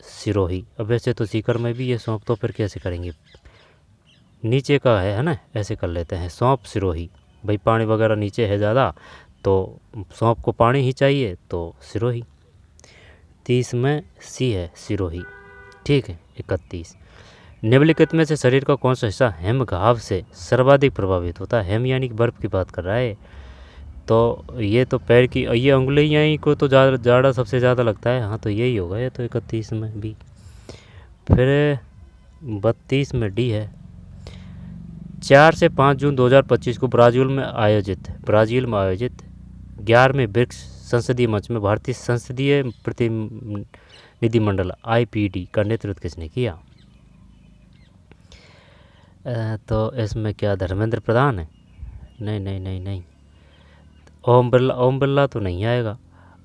सिरोही। अब वैसे तो सीकर में भी ये सौंप, तो फिर कैसे करेंगे? नीचे का है ना, ऐसे कर लेते हैं, सौंप सिरोही। भाई पानी वगैरह नीचे है ज़्यादा, तो सौंप को पानी ही चाहिए, तो सिरोही। 30 में सी है, सिरोही, ठीक है। 31, निम्नलिखित में से शरीर का कौन सा हिस्सा हेम घाव से सर्वाधिक प्रभावित होता है? हेम यानी कि बर्फ़ की बात कर रहा है। तो ये तो पैर की, ये उंगलियाँ ही को तो जाड़ा सबसे ज़्यादा लगता है। हाँ, तो यही होगा ये तो 31 में भी। फिर 32 में डी है। 4 से 5 जून 2025 को ब्राज़ील में आयोजित 11वें ब्रिक्स संसदीय मंच में भारतीय संसदीय प्रतिनिधिमंडल IPD का नेतृत्व किसने किया? तो इसमें क्या धर्मेंद्र प्रधान है? नहीं नहीं नहीं नहीं, ओम बिरला तो नहीं आएगा।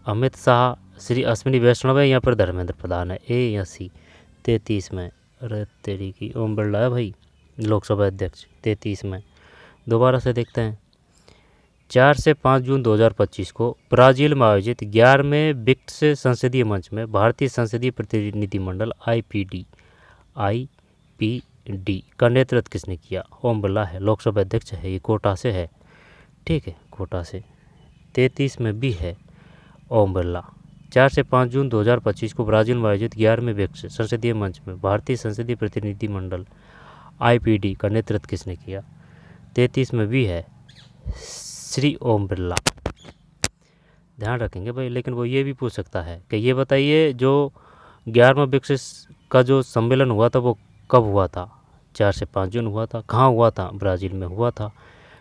अमित शाह, श्री अश्विनी वैष्णव है, यहाँ पर धर्मेंद्र प्रधान है। ए या सी? 33 में, अरे तेरी की, ओम बिरला है भाई लोकसभा अध्यक्ष। 33 में दोबारा से देखते हैं। 4 से 5 जून 2025 को ब्राज़ील में आयोजित 11वें ब्रिक्स संसदीय मंच में भारतीय संसदीय प्रतिनिधिमंडल IPD का नेतृत्व किसने किया? ओम बिरला है, लोकसभा अध्यक्ष है, ये कोटा से है, ठीक है, कोटा से। 33 में भी है ओम बिरला। 4 से 5 जून 2025 को ब्राज़ील में आयोजित 11वें ब्रिक्स संसदीय मंच में भारतीय संसदीय प्रतिनिधिमंडल IPD का नेतृत्व किसने किया? 33 में भी है श्री ओम बिरला। ध्यान रखेंगे भाई। लेकिन वो ये भी पूछ सकता है कि ये बताइए, जो 11वां ब्रिक्स का जो सम्मेलन हुआ था वो कब हुआ था? 4 से 5 जून हुआ था। कहाँ हुआ था? ब्राज़ील में हुआ था,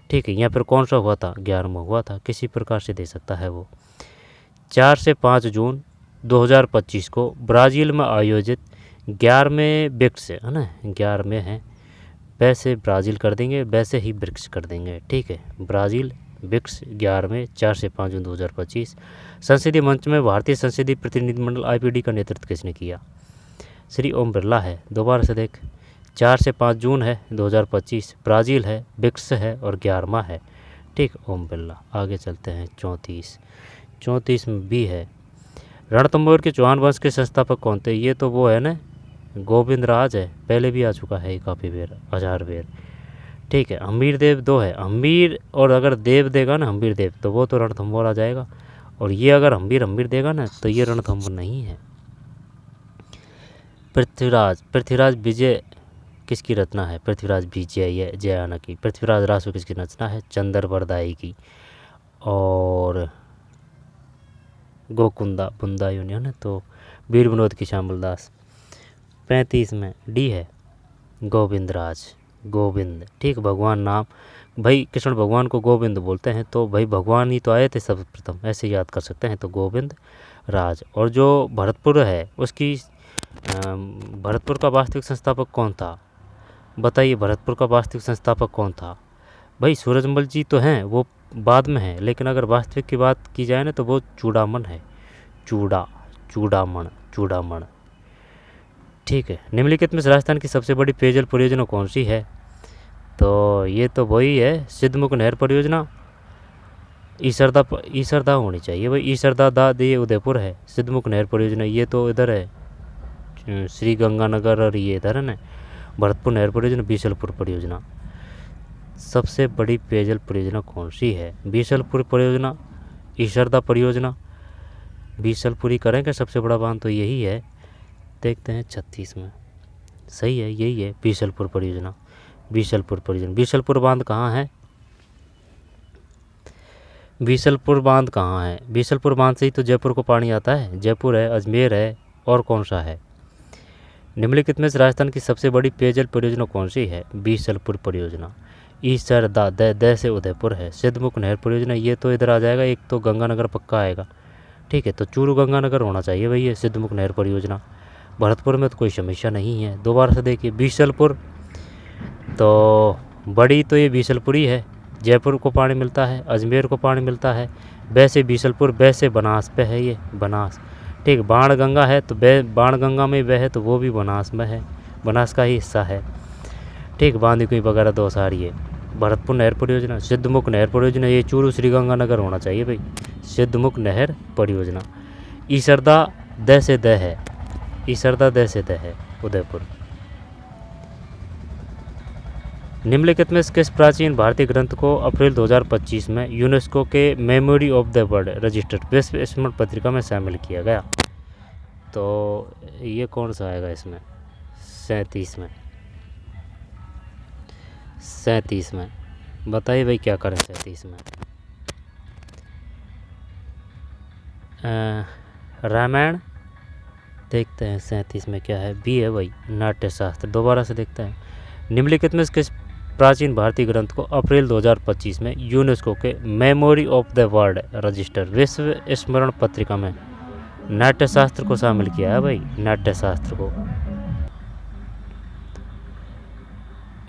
ठीक है। या फिर कौन सा हुआ था? 11वां हुआ था। किसी प्रकार से दे सकता है वो। 4 से 5 जून 2025 को ब्राज़ील में आयोजित 11वें ब्रिक्स है ना, 11वें हैं, वैसे ब्राज़ील कर देंगे, वैसे ही ब्रिक्स कर देंगे, ठीक है। ब्राज़ील ब्रिक्स 11वें 4 से 5 जून 2025। संसदीय मंच में भारतीय संसदीय प्रतिनिधिमंडल IPD का नेतृत्व किसने किया? श्री ओम बिरला है। दोबारा से देख, 4 से 5 जून है 2025, ब्राज़ील है, ब्रिक्स है और 11वां है, ठीक, ओम बिरला। आगे चलते हैं। 34 में भी है। रणथंभौर के चौहान वंश के संस्थापक कौन थे? ये तो वो है ना, गोविंद राज है, पहले भी आ चुका है काफ़ी बेर, 1000 बेर, ठीक है। हमीर देव 2 है, हमीर, और अगर देव देगा ना, हमीर देव, तो वो तो रणथंभौर आ जाएगा। और ये अगर हमीर देगा ना, तो ये रणथंभौर नहीं है। पृथ्वीराज विजय किसकी रचना है? पृथ्वीराज विजय जयाना की। पृथ्वीराज रासो किसकी रचना है? चंदर बरदाई की। और गोकुंदा बुंदा यूनियन है, तो वीर विनोद की श्यामल दास। 35 में डी है, गोविंद राज, गोविंद, ठीक। भगवान नाम, भाई कृष्ण भगवान को गोविंद बोलते हैं, तो भाई भगवान ही तो आए थे सर्वप्रथम, ऐसे याद कर सकते हैं। तो गोविंद राज। और जो भरतपुर है उसकी, भरतपुर का वास्तविक संस्थापक कौन था? बताइए, भरतपुर का वास्तविक संस्थापक कौन था? भाई सूरजमल जी तो हैं, वो बाद में है, लेकिन अगर वास्तविक की बात की जाए ना, तो वो चूड़ामन है, चूड़ामन, ठीक है। निम्नलिखित में राजस्थान की सबसे बड़ी पेयजल परियोजना कौन सी है? तो ये तो वही है, सिद्धमुख नहर परियोजना। ईसरदा होनी चाहिए भाई, ईसरदा ये उदयपुर है। सिद्धमुख नहर परियोजना ये तो इधर है, श्री गंगानगर, और ये इधर है ना भरतपुर नहर परियोजना, बीसलपुर परियोजना। सबसे बड़ी पेयजल परियोजना कौन सी है? बीसलपुर परियोजना, ईसरदा परियोजना, बीसलपुरी करेंगे सबसे बड़ा बांध, तो यही है। देखते हैं 36 में, सही है, यही है बीसलपुर परियोजना। बीसलपुर बांध कहाँ है? बीसलपुर बांध कहाँ है? बीसलपुर बांध से ही तो जयपुर को पानी आता है। जयपुर है, अजमेर है, और कौन सा है? निम्नलिखित में से राजस्थान की सबसे बड़ी पेयजल परियोजना कौन सी है? बीसलपुर परियोजना। ई सरदा द से उदयपुर है। सिद्धमुख नहर परियोजना ये तो इधर आ जाएगा, एक तो गंगानगर पक्का आएगा, ठीक है। तो चूरू गंगानगर होना चाहिए भाई ये सिद्धमुख नहर परियोजना। भरतपुर में तो कोई समस्या नहीं है। दोबारा से देखिए बीसलपुर, तो बड़ी तो ये बीसलपुरी है, जयपुर को पानी मिलता है, अजमेर को पानी मिलता है। वैसे बीसलपुर वैसे बनास पे है ये, बनास, ठीक। बाणगंगा है तो बाणगंगा में वह है तो वो भी बनास में है, बनास का ही हिस्सा है, ठीक। बांदीकुई वगैरह दो सारी है। भरतपुर नहर परियोजना, सिद्धमुख नहर परियोजना ये चूरू श्रीगंगानगर होना चाहिए भाई, सिद्धमुख नहर परियोजना। ईसरदा द से द है, ईसरदा द से द है उदयपुर। निम्नलिखित में किस प्राचीन भारतीय ग्रंथ को अप्रैल 2025 में यूनेस्को के memory of the world registered विश्व स्मरण पत्रिका में शामिल किया गया? तो ये कौन सा आएगा इसमें? 37 में, 37 में। बताइए भाई क्या करें 37 में? रामायण देखते हैं 37 में क्या है। बी है भाई, नाट्य शास्त्र। दोबारा से देखते हैं, निम्नलिखित में किस प्राचीन भारतीय ग्रंथ को अप्रैल 2025 में यूनेस्को के memory of the world register विश्व स्मरण पत्रिका में नाट्य शास्त्र को शामिल किया है भाई, नाट्य शास्त्र को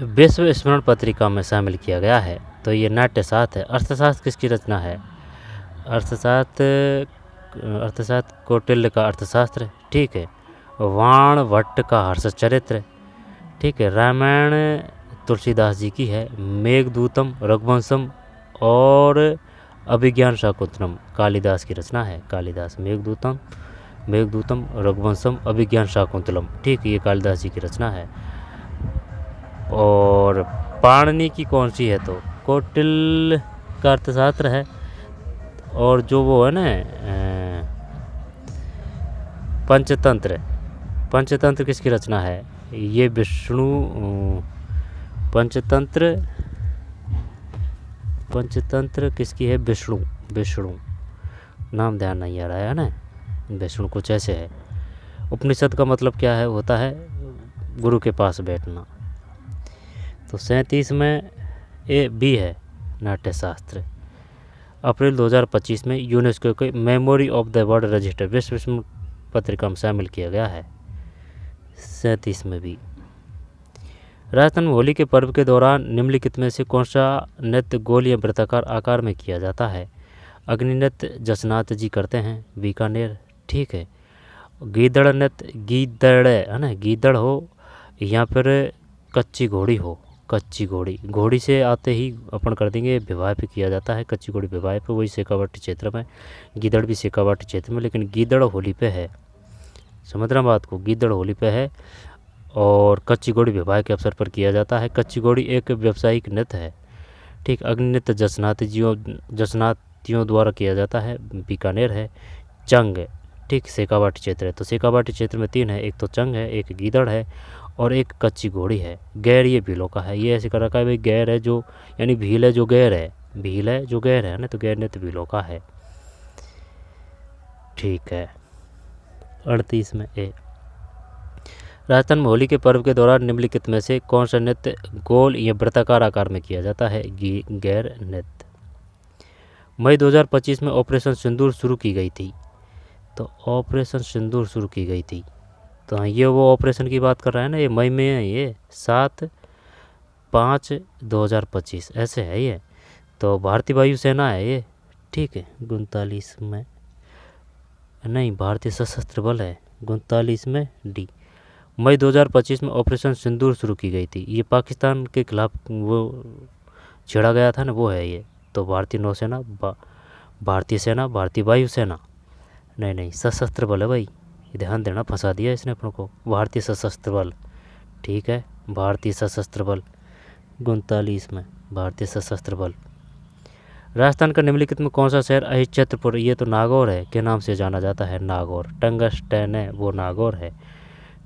विश्व स्मरण पत्रिका में शामिल किया गया है। तो ये नाट्य शास्त्र है। अर्थशास्त्र किसकी रचना है? अर्थशास्त्र कौटिल्य का अर्थशास्त्र, ठीक है। वाण भट्ट का हर्षचरित्र, ठीक है। रामायण तुलसीदास जी की है। मेघदूतम रघुवंशम और अभिज्ञान शाकुंतलम कालिदास की रचना है, कालिदास। मेघदूतम रघुवंशम अभिज्ञान शाकुंतलम, ठीक, ये कालिदास जी की रचना है। और पाणिनि की कौन सी है? तो कौटिल्य का अर्थशास्त्र है। और जो वो है ना पंचतंत्र किसकी रचना है? ये विष्णु। पंचतंत्र किसकी है? विष्णु। नाम ध्यान नहीं आ रहा है ना, विष्णु कुछ ऐसे है। उपनिषद का मतलब क्या है? होता है गुरु के पास बैठना। तो 37 में ए बी है नाट्य शास्त्र। अप्रैल 2025 में यूनेस्को के memory of the world register विश्व स्मरण पत्रिका में शामिल किया गया है, 37 में भी। राजस्थान में होली के पर्व के दौरान निम्नलिखित में से कौन सा नृत्य गोल या वृत्ताकार आकार में किया जाता है? अग्नि नृत्य जसनाथ जी करते हैं, बीकानेर, ठीक है। गीदड़ नृत्य, गीदड़ है ना, गीदड़ हो या फिर कच्ची घोड़ी हो, कच्ची घोड़ी से आते ही अपन कर देंगे विवाह पे किया जाता है, कच्ची घोड़ी विवाह पे, वही शेखावाटी क्षेत्र में। गीदड़ भी शेखावाटी क्षेत्र में, लेकिन गीदड़ होली पे है, समझ रहे बात को, गीदड़ होली पे है। और कच्ची घोड़ी विवाह के अवसर पर किया जाता है। कच्ची घोड़ी एक व्यावसायिक नृत्य है, ठीक। अग्नि नृत्य जसनातियों द्वारा किया जाता है, बीकानेर है। चंग, ठीक, शेखावाटी क्षेत्र है। तो शेखावाटी क्षेत्र में 3 है, एक तो चंग है, एक गीदड़ है और एक कच्ची घोड़ी है। गैर ये भीलों का है, ये ऐसे कर रखा है भाई, गैर है जो यानी भील है जो गैर है, भील है जो गैर है ना, तो गैर नृत्य भीलों का है, ठीक है। 38 में ए। राजस्थान में होली के पर्व के दौरान निम्नलिखित में से कौन सा नृत्य गोल या वृत्ताकार आकार में किया जाता है? गैर नृत्य। मई 2025 में ऑपरेशन सिंदूर शुरू की गई थी। तो ऑपरेशन सिंदूर शुरू की गई थी, तो ये वो ऑपरेशन की बात कर रहा है ना, ये मई में है, ये 7/5/2025 ऐसे है ये। तो भारतीय वायुसेना है ये, ठीक है। 39 में नहीं, भारतीय सशस्त्र बल है, 39 में डी। मई 2025 में ऑपरेशन सिंदूर शुरू की गई थी, ये पाकिस्तान के खिलाफ वो छेड़ा गया था ना, वो है ये। तो भारतीय नौसेना, भारतीय सेना, भारतीय वायुसेना, नहीं सशस्त्र बल है भाई, ध्यान देना, फंसा दिया इसने अपनों को। भारतीय सशस्त्र बल, ठीक है, भारतीय सशस्त्र बल 39 में भारतीय सशस्त्र बल। राजस्थान का निम्नलिखित में कौन सा शहर अहिच्छत्रपुर, ये तो नागौर है, के नाम से जाना जाता है? नागौर। टंगस्टन है वो नागौर है,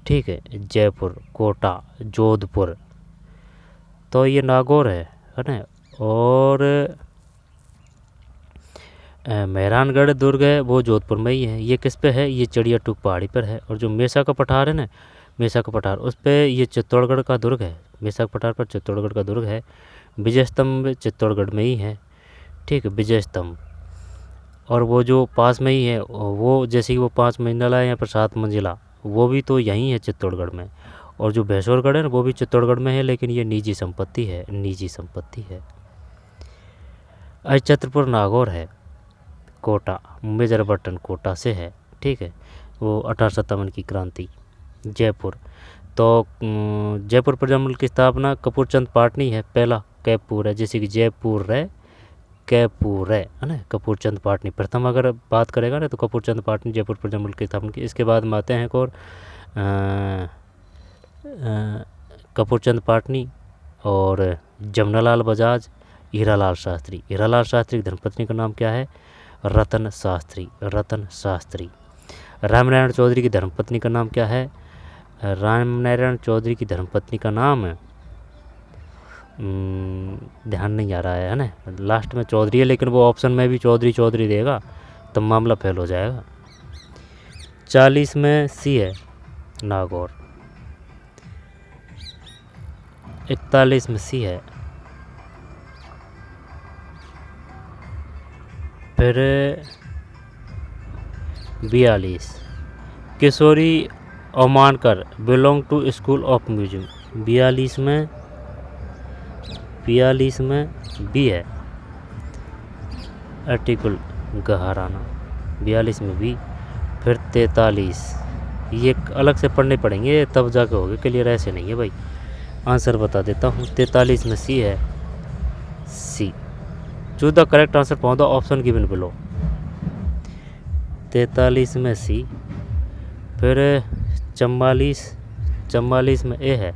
ठीक है। जयपुर, कोटा, जोधपुर, तो ये नागौर है ना। और मेहरानगढ़ दुर्ग है वो जोधपुर में ही है। ये किस पे है? ये चिड़िया टूक पहाड़ी पर है। और जो मेसा का पठार है ना, मेसा का पठार, उस पर ये चित्तौड़गढ़ का दुर्ग है, मेसा का पठार पर चित्तौड़गढ़ का दुर्ग है। विजय स्तंभ चित्तौड़गढ़ में ही है, ठीक है, विजय स्तंभ। और वो जो पास में ही है वो, जैसे कि वो 5 मंजिला है या फिर 7 मंजिला, वो भी तो यहीं है चित्तौड़गढ़ में। और जो भैंसोरगढ़ है ना वो भी चित्तौड़गढ़ में है, लेकिन ये निजी संपत्ति है, निजी संपत्ति है। अछत्रपुर नागौर है, कोटा, मेजरबटन कोटा से है, ठीक है, वो 1857 की क्रांति। जयपुर, तो जयपुर प्रजामंडल की स्थापना कपूर चंद पाटनी है, पहला कैपूर है, जैसे कि जयपुर है, कैपूर है ना, कपूर चंद पाटनी प्रथम अगर बात करेगा ना तो कपूर चंद पाटनी जयपुर प्रजामंडल की स्थापना की। इसके बाद में आते हैं और कपूर चंद पाटनी और जमनालाल बजाज, हीरालाल शास्त्री। हीरालाल शास्त्री की धर्मपत्नी का नाम क्या है? रतन शास्त्री, रतन शास्त्री। रामनारायण चौधरी की धर्मपत्नी का नाम क्या है? रामनारायण चौधरी की धर्मपत्नी का नाम ध्यान नहीं आ रहा है ना, लास्ट में चौधरी है, लेकिन वो ऑप्शन में भी चौधरी चौधरी देगा तो मामला फेल हो जाएगा। 40 में सी है नागौर, 41 में सी है, फिर 42 Kishori Amonkar belong to school of music. 42 में बी है आर्टिकल गहराना, 42 में बी। फिर 43, ये अलग से पढ़ने पड़ेंगे तब जाके होगे क्लियर, ऐसे नहीं है भाई। आंसर बता देता हूँ, 43 में सी है, C. Choose the correct answer from the option given below. 43 में सी। फिर 44 में ए है,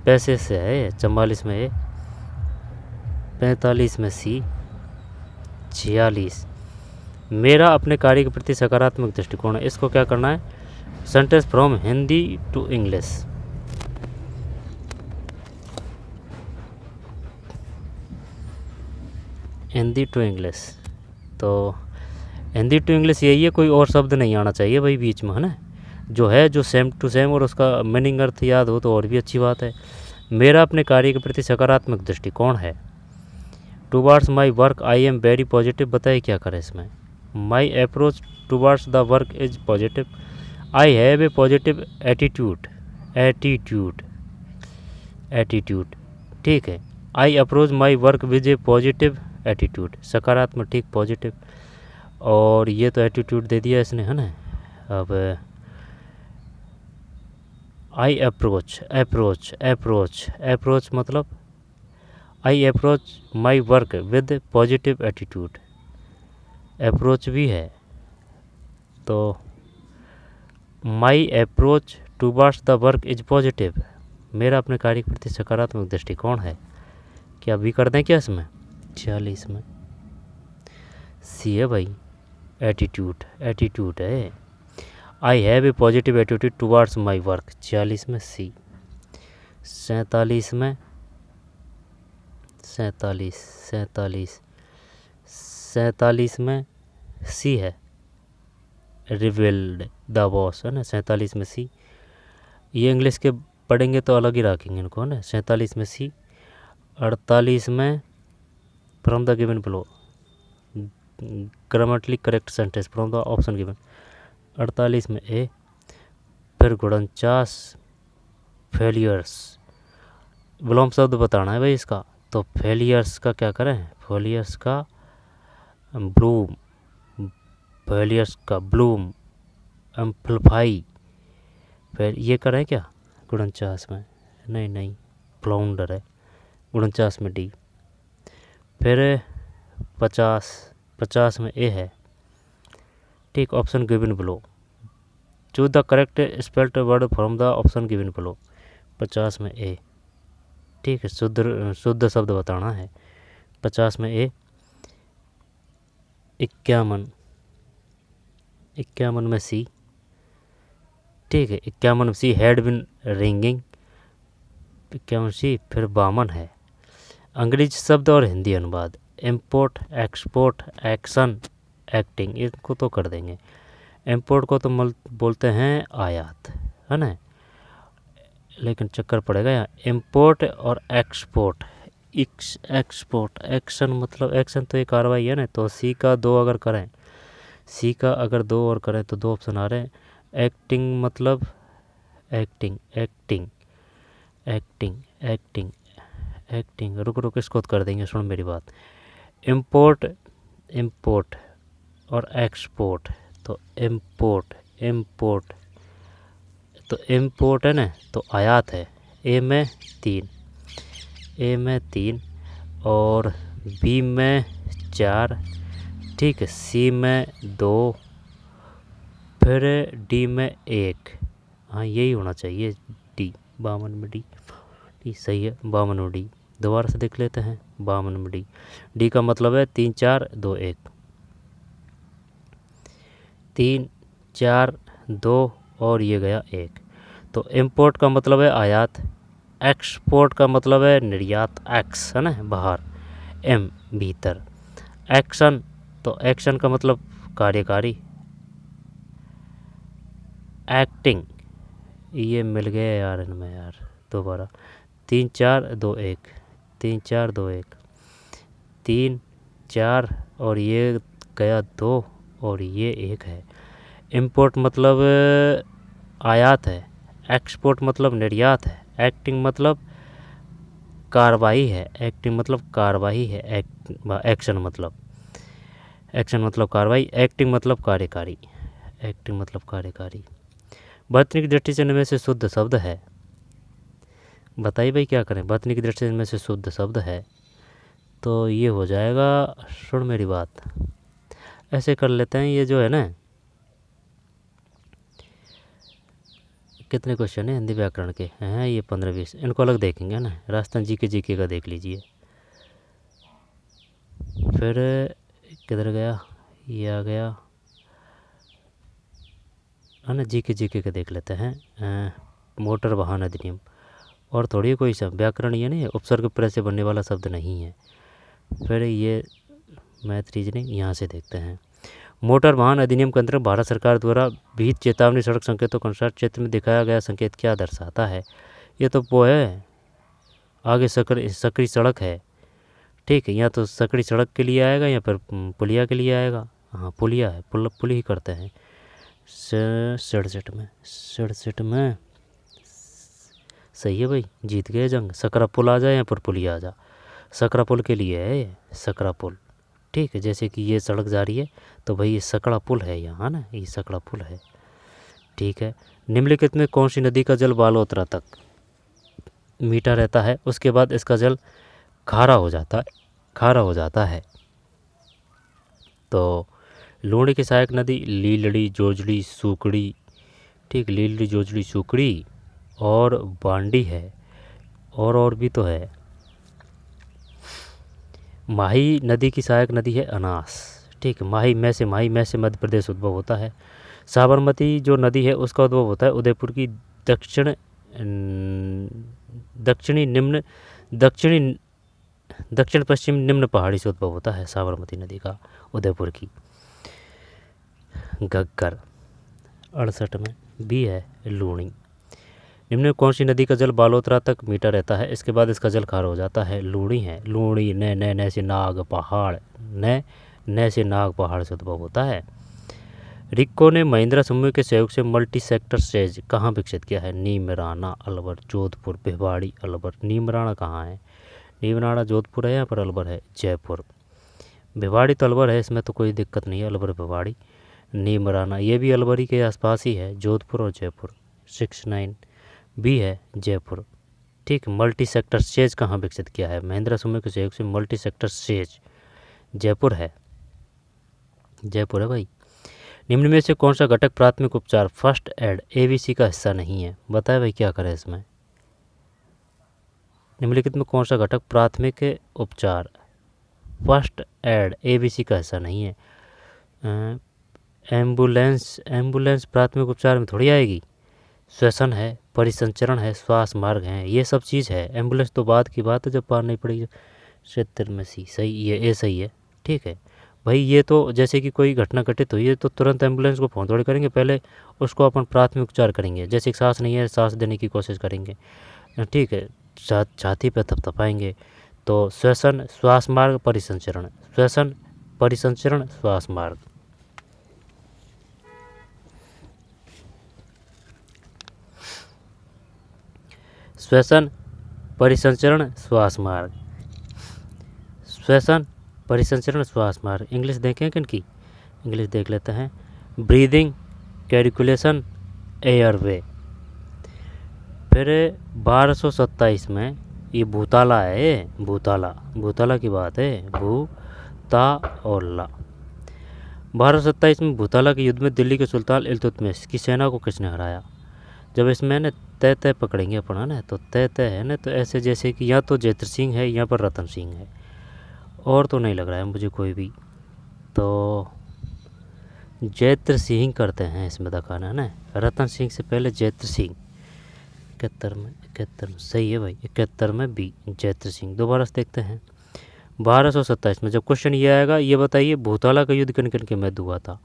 पैसे से है 44 में ए। 45 में सी। 46 मेरा अपने कार्य के प्रति सकारात्मक दृष्टिकोण है। इसको क्या करना है? Sentence from Hindi to English. Hindi to English, तो हिंदी टू इंग्लिश यही है, कोई और शब्द नहीं आना चाहिए भाई बीच में, है ना। जो है जो सेम टू सेम और उसका मीनिंग अर्थ याद हो तो और भी अच्छी बात है। मेरा अपने कार्य के प्रति सकारात्मक दृष्टिकोण है। Towards my work I am very positive, बताइए क्या करें इसमें। My approach towards the work is positive. I have a positive attitude, attitude, ठीक है। I approach my work with A positive attitude, सकारात्मक, ठीक, पॉजिटिव। और ये तो एटीट्यूड दे दिया इसने, है ना। अब आई अप्रोच मतलब I approach my work with positive attitude, approach भी है। तो my approach towards the work is positive, मेरा अपने कार्य के प्रति सकारात्मक दृष्टिकोण है। क्या भी कर दें क्या इसमें? 46 में सी है भाई, एटीट्यूड है। I have a positive attitude towards my work, 46 में सी। 47 में सी है, रिवेल्ड द बॉस, है ना, 47 में सी। ये इंग्लिश के पढ़ेंगे तो अलग ही रखेंगे इनको, है ना। 47 में सी। 48 में from the given below, grammatically correct sentence from the option given. 48 में ए। फिर 49 फेलियर्स, विलोम शब्द बताना है भाई इसका, तो फेलियर्स का क्या करें? फेलियर्स का ब्लूम, एम्पलीफाई, फिर ये करें क्या 49 में? नहीं, फ्लाउंडर है 49 में डी। फिर 50 में ए है, ठीक, option given below. Choose the correct spelled word from the option given below. 50 में ए, ठीक है, शुद्ध शब्द बताना है। 50 में ए। 51 में सी, ठीक है, 51 में सी, हैड बिन रिंगिंग, 51 सी। फिर 52 है, अंग्रेजी शब्द और हिंदी अनुवाद, इम्पोर्ट, एक्सपोर्ट, एक्शन, एक्टिंग, इनको तो कर देंगे। इम्पोर्ट को तो बोलते हैं आयात, है ना। लेकिन चक्कर पड़ेगा यहाँ। इम्पोर्ट और एक्सपोर्ट, एक्सपोर्ट, एक्शन मतलब एक्शन तो ये कार्रवाई है ना, तो सी का 2 अगर करें, सी का अगर 2 और करें तो 2 ऑप्शन आ रहे हैं। एक्टिंग मतलब acting, acting, acting, acting, acting, रुक रुक इसको कर देंगे, सुन मेरी बात। इम्पोर्ट, इम्पोर्ट और एक्सपोर्ट, तो इम्पोर्ट, इम्पोर्ट, तो इम्पोर्ट है ना, तो आयात है। ए में 3, ए में 3 और बी में 4, ठीक है, सी में 2, फिर डी में 1। हाँ यही होना चाहिए, डी 52 में डी, डी सही है, 52 में डी। दोबारा से देख लेते हैं, 52 में डी, डी का मतलब है 3 4 2 1, 3 4 2 और ये गया 1। तो इम्पोर्ट का मतलब है आयात, एक्सपोर्ट का मतलब है निर्यात, एक्स है ना बाहर, एम भीतर। एक्शन, तो एक्शन का मतलब कार्यकारी, एक्टिंग, ये मिल गया यार इनमें यार, दोबारा 3 4 2 1, 3 4 2 1, 3 4 और ये गया 2 और ये 1 है। इम्पोर्ट मतलब आयात है, एक्सपोर्ट मतलब निर्यात है, एक्टिंग मतलब कार्रवाई है, एक्टिंग मतलब कार्रवाई है, एक्शन मतलब, एक्शन मतलब कार्रवाई, एक्टिंग मतलब कार्यकारी, एक्टिंग मतलब कार्यकारी। वर्तनी की दृष्टि से इनमें से शुद्ध शब्द है, बताइए भाई क्या करें। वर्तनी की दृष्टि से इनमें से शुद्ध शब्द है, तो ये हो जाएगा, सुन मेरी बात, ऐसे कर लेते हैं, ये जो है ना, कितने क्वेश्चन है हिंदी व्याकरण के हैं, ये 15-20, इनको अलग देखेंगे ना। राजस्थान जीके का देख लीजिए, फिर किधर गया, ये आ गया है ना, जीके का देख लेते हैं। मोटर वाहन अधिनियम, और थोड़ी कोई सब व्याकरण ये नहीं है, उपसर्ग प्रत्यय से बनने वाला शब्द नहीं है। फिर ये मैथ रीजनिंग यहाँ से देखते हैं। मोटर वाहन अधिनियम के अंतर्गत भारत सरकार द्वारा विहित चेतावनी सड़क संकेतों के अनुसार क्षेत्र में दिखाया गया संकेत क्या दर्शाता है। ये तो वो है, आगे सकरी सड़क है, ठीक है, या तो सकरी सड़क के लिए आएगा या फिर पुलिया के लिए आएगा। हाँ पुलिया है, पुल ही करते हैं। 67 में सही है भाई, जीत गए जंग। सकरा पुल आ जाए या फिर पुलिया आ जा, सकरा पुल के लिए है ये, सकरा पुल, ठीक है। जैसे कि ये सड़क जा रही है तो भाई ये सकड़ा पुल है यहाँ ना, ये सकड़ा पुल है, ठीक है। निम्नलिखित में कौन सी नदी का जल बालोतरा तक मीठा रहता है, उसके बाद इसका जल खारा हो जाता है। तो लूणी की सहायक नदी लीलड़ी, जोजड़ी, सूकड़ी, ठीक, लीलड़ी, जोजड़ी, सूकड़ी और बांडी है, और भी तो है। माही नदी की सहायक नदी है अनास, ठीक, माही में से मध्य प्रदेश उद्भव होता है। साबरमती जो नदी है उसका उद्भव होता है उदयपुर की दक्षिण पश्चिम निम्न पहाड़ी से उद्भव होता है साबरमती नदी का, उदयपुर की। घग्गर 68 में भी है लूणी। निम्न में कौन सी नदी का जल बालोतरा तक मीठा रहता है, इसके बाद इसका जल खारा हो जाता है। लूणी है, लूणी न से नाग पहाड़, न से नाग पहाड़ से उद्भव होता है। रिक्को ने महिंद्रा समूह के सहयोग से मल्टी सेक्टर स्टेज कहाँ विकसित किया है। नीमराना, अलवर, जोधपुर, भिवाड़ी, अलवर। नीमराना कहाँ है, नीमराना जोधपुर है, यहाँ पर अलवर है जयपुर। भिवाड़ी तो अलवर है, इसमें तो कोई दिक्कत नहीं है, अलवर भिवाड़ी। नीमराना ये भी अलवरी के आसपास ही है, जोधपुर और जयपुर। 69 भी है जयपुर, ठीक। मल्टी सेक्टर स्टेज कहाँ विकसित किया है, महिंद्रा समूह के सहयोग से मल्टी सेक्टर स्टेज जयपुर है, जयपुर है भाई। निम्न में से कौन सा घटक प्राथमिक उपचार फर्स्ट एड एबीसी का हिस्सा नहीं है, बताए भाई क्या करें इसमें। निम्नलिखित में कौन सा घटक प्राथमिक उपचार फर्स्ट एड एबीसी का हिस्सा नहीं है। एम्बुलेंस प्राथमिक उपचार में थोड़ी आएगी। श्वसन है, परिसंचरण है, श्वास मार्ग है, ये सब चीज़ है। एम्बुलेंस तो बाद की बात है जब पार नहीं पड़ेगी। 70 में सी सही, ये ए सही है, ठीक है। भाई ये तो जैसे कि कोई घटना घटित हुई है तो तुरंत एम्बुलेंस को फ़ोन थोड़ी करेंगे, पहले उसको अपन प्राथमिक उपचार करेंगे। जैसे कि सांस नहीं है, सांस देने की कोशिश करेंगे, ठीक है, छाती पे थपथपाएंगे। तो श्वसन श्वास मार्ग परिसंचरण, श्वसन परिसंचरण श्वास मार्ग। श्वसन परिसंचरण श्वास मार्ग, श्वसन परिसंचरण श्वास मार्ग। इंग्लिश देखें किन की, इंग्लिश देख लेते हैं। Breathing circulation airway. फिर 1227 में ये भूताला है, भूताला की बात है, भूताला। 1227 में भूताला के युद्ध में दिल्ली के सुल्तान इल्तुतमिश की सेना को किसने हराया? जब इसमें न तय पकड़ेंगे अपन, है ना, तो तय है ना, तो ऐसे जैसे कि या तो जैत्र सिंह है या पर रतन सिंह है, और तो नहीं लग रहा है मुझे कोई भी। तो जैत्र सिंह करते हैं इसमें दिखाना, है ना, रतन सिंह से पहले जैत्र सिंह। 71 में सही है भाई, 71 में बी जैत्र सिंह। दोबारा से देखते हैं 1227 में। जब क्वेश्चन ये आएगा, ये बताइए भूताला का युद्ध किन किन के मध्य हुआ था?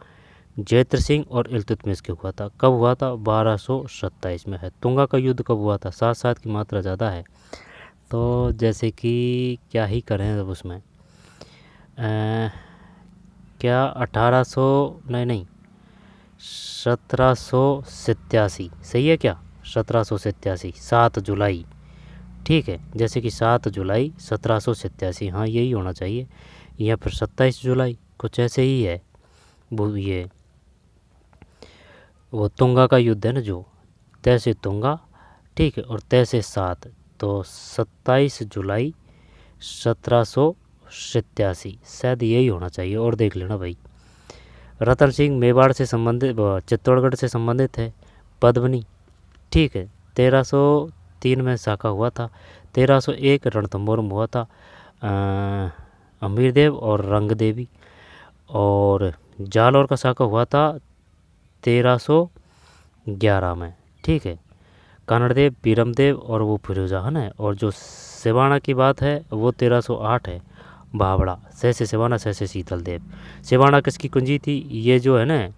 जैत्र सिंह और इल्तुतमिश के हुआ था। कब हुआ था? 1227 में है। तुंगा का युद्ध कब हुआ था? 7 की मात्रा ज़्यादा है, तो जैसे कि क्या ही करें अब उसमें, क्या 1800 नहीं 1787 सही है क्या? 1787 7 जुलाई, ठीक है, जैसे कि 7 जुलाई 1787, हाँ यही होना चाहिए, या फिर 27 जुलाई, कुछ ऐसे ही है। वो तुंगा का युद्ध है ना, जो तैसे तुंगा, ठीक है, और तैसे 7, तो 27 जुलाई 1787 शायद यही होना चाहिए, और देख लेना भाई। रतन सिंह मेवाड़ से संबंधित, चित्तौड़गढ़ से संबंधित है, पद्मनी, ठीक है, 1303 में शाखा हुआ था, 1301 रणथंभौर में हुआ था, अमीरदेव और रंगदेवी, और जालौर का शाखा हुआ था 1311 में, ठीक है, कानड़देव, बीरमदेव और वो फिरोजा, है ना, और जो सिवाना की बात है वो 1308 है, बावड़ा, सहसे सिवाना सहसे शीतल देव। सिवाना किसकी कुंजी थी? ये जो है ना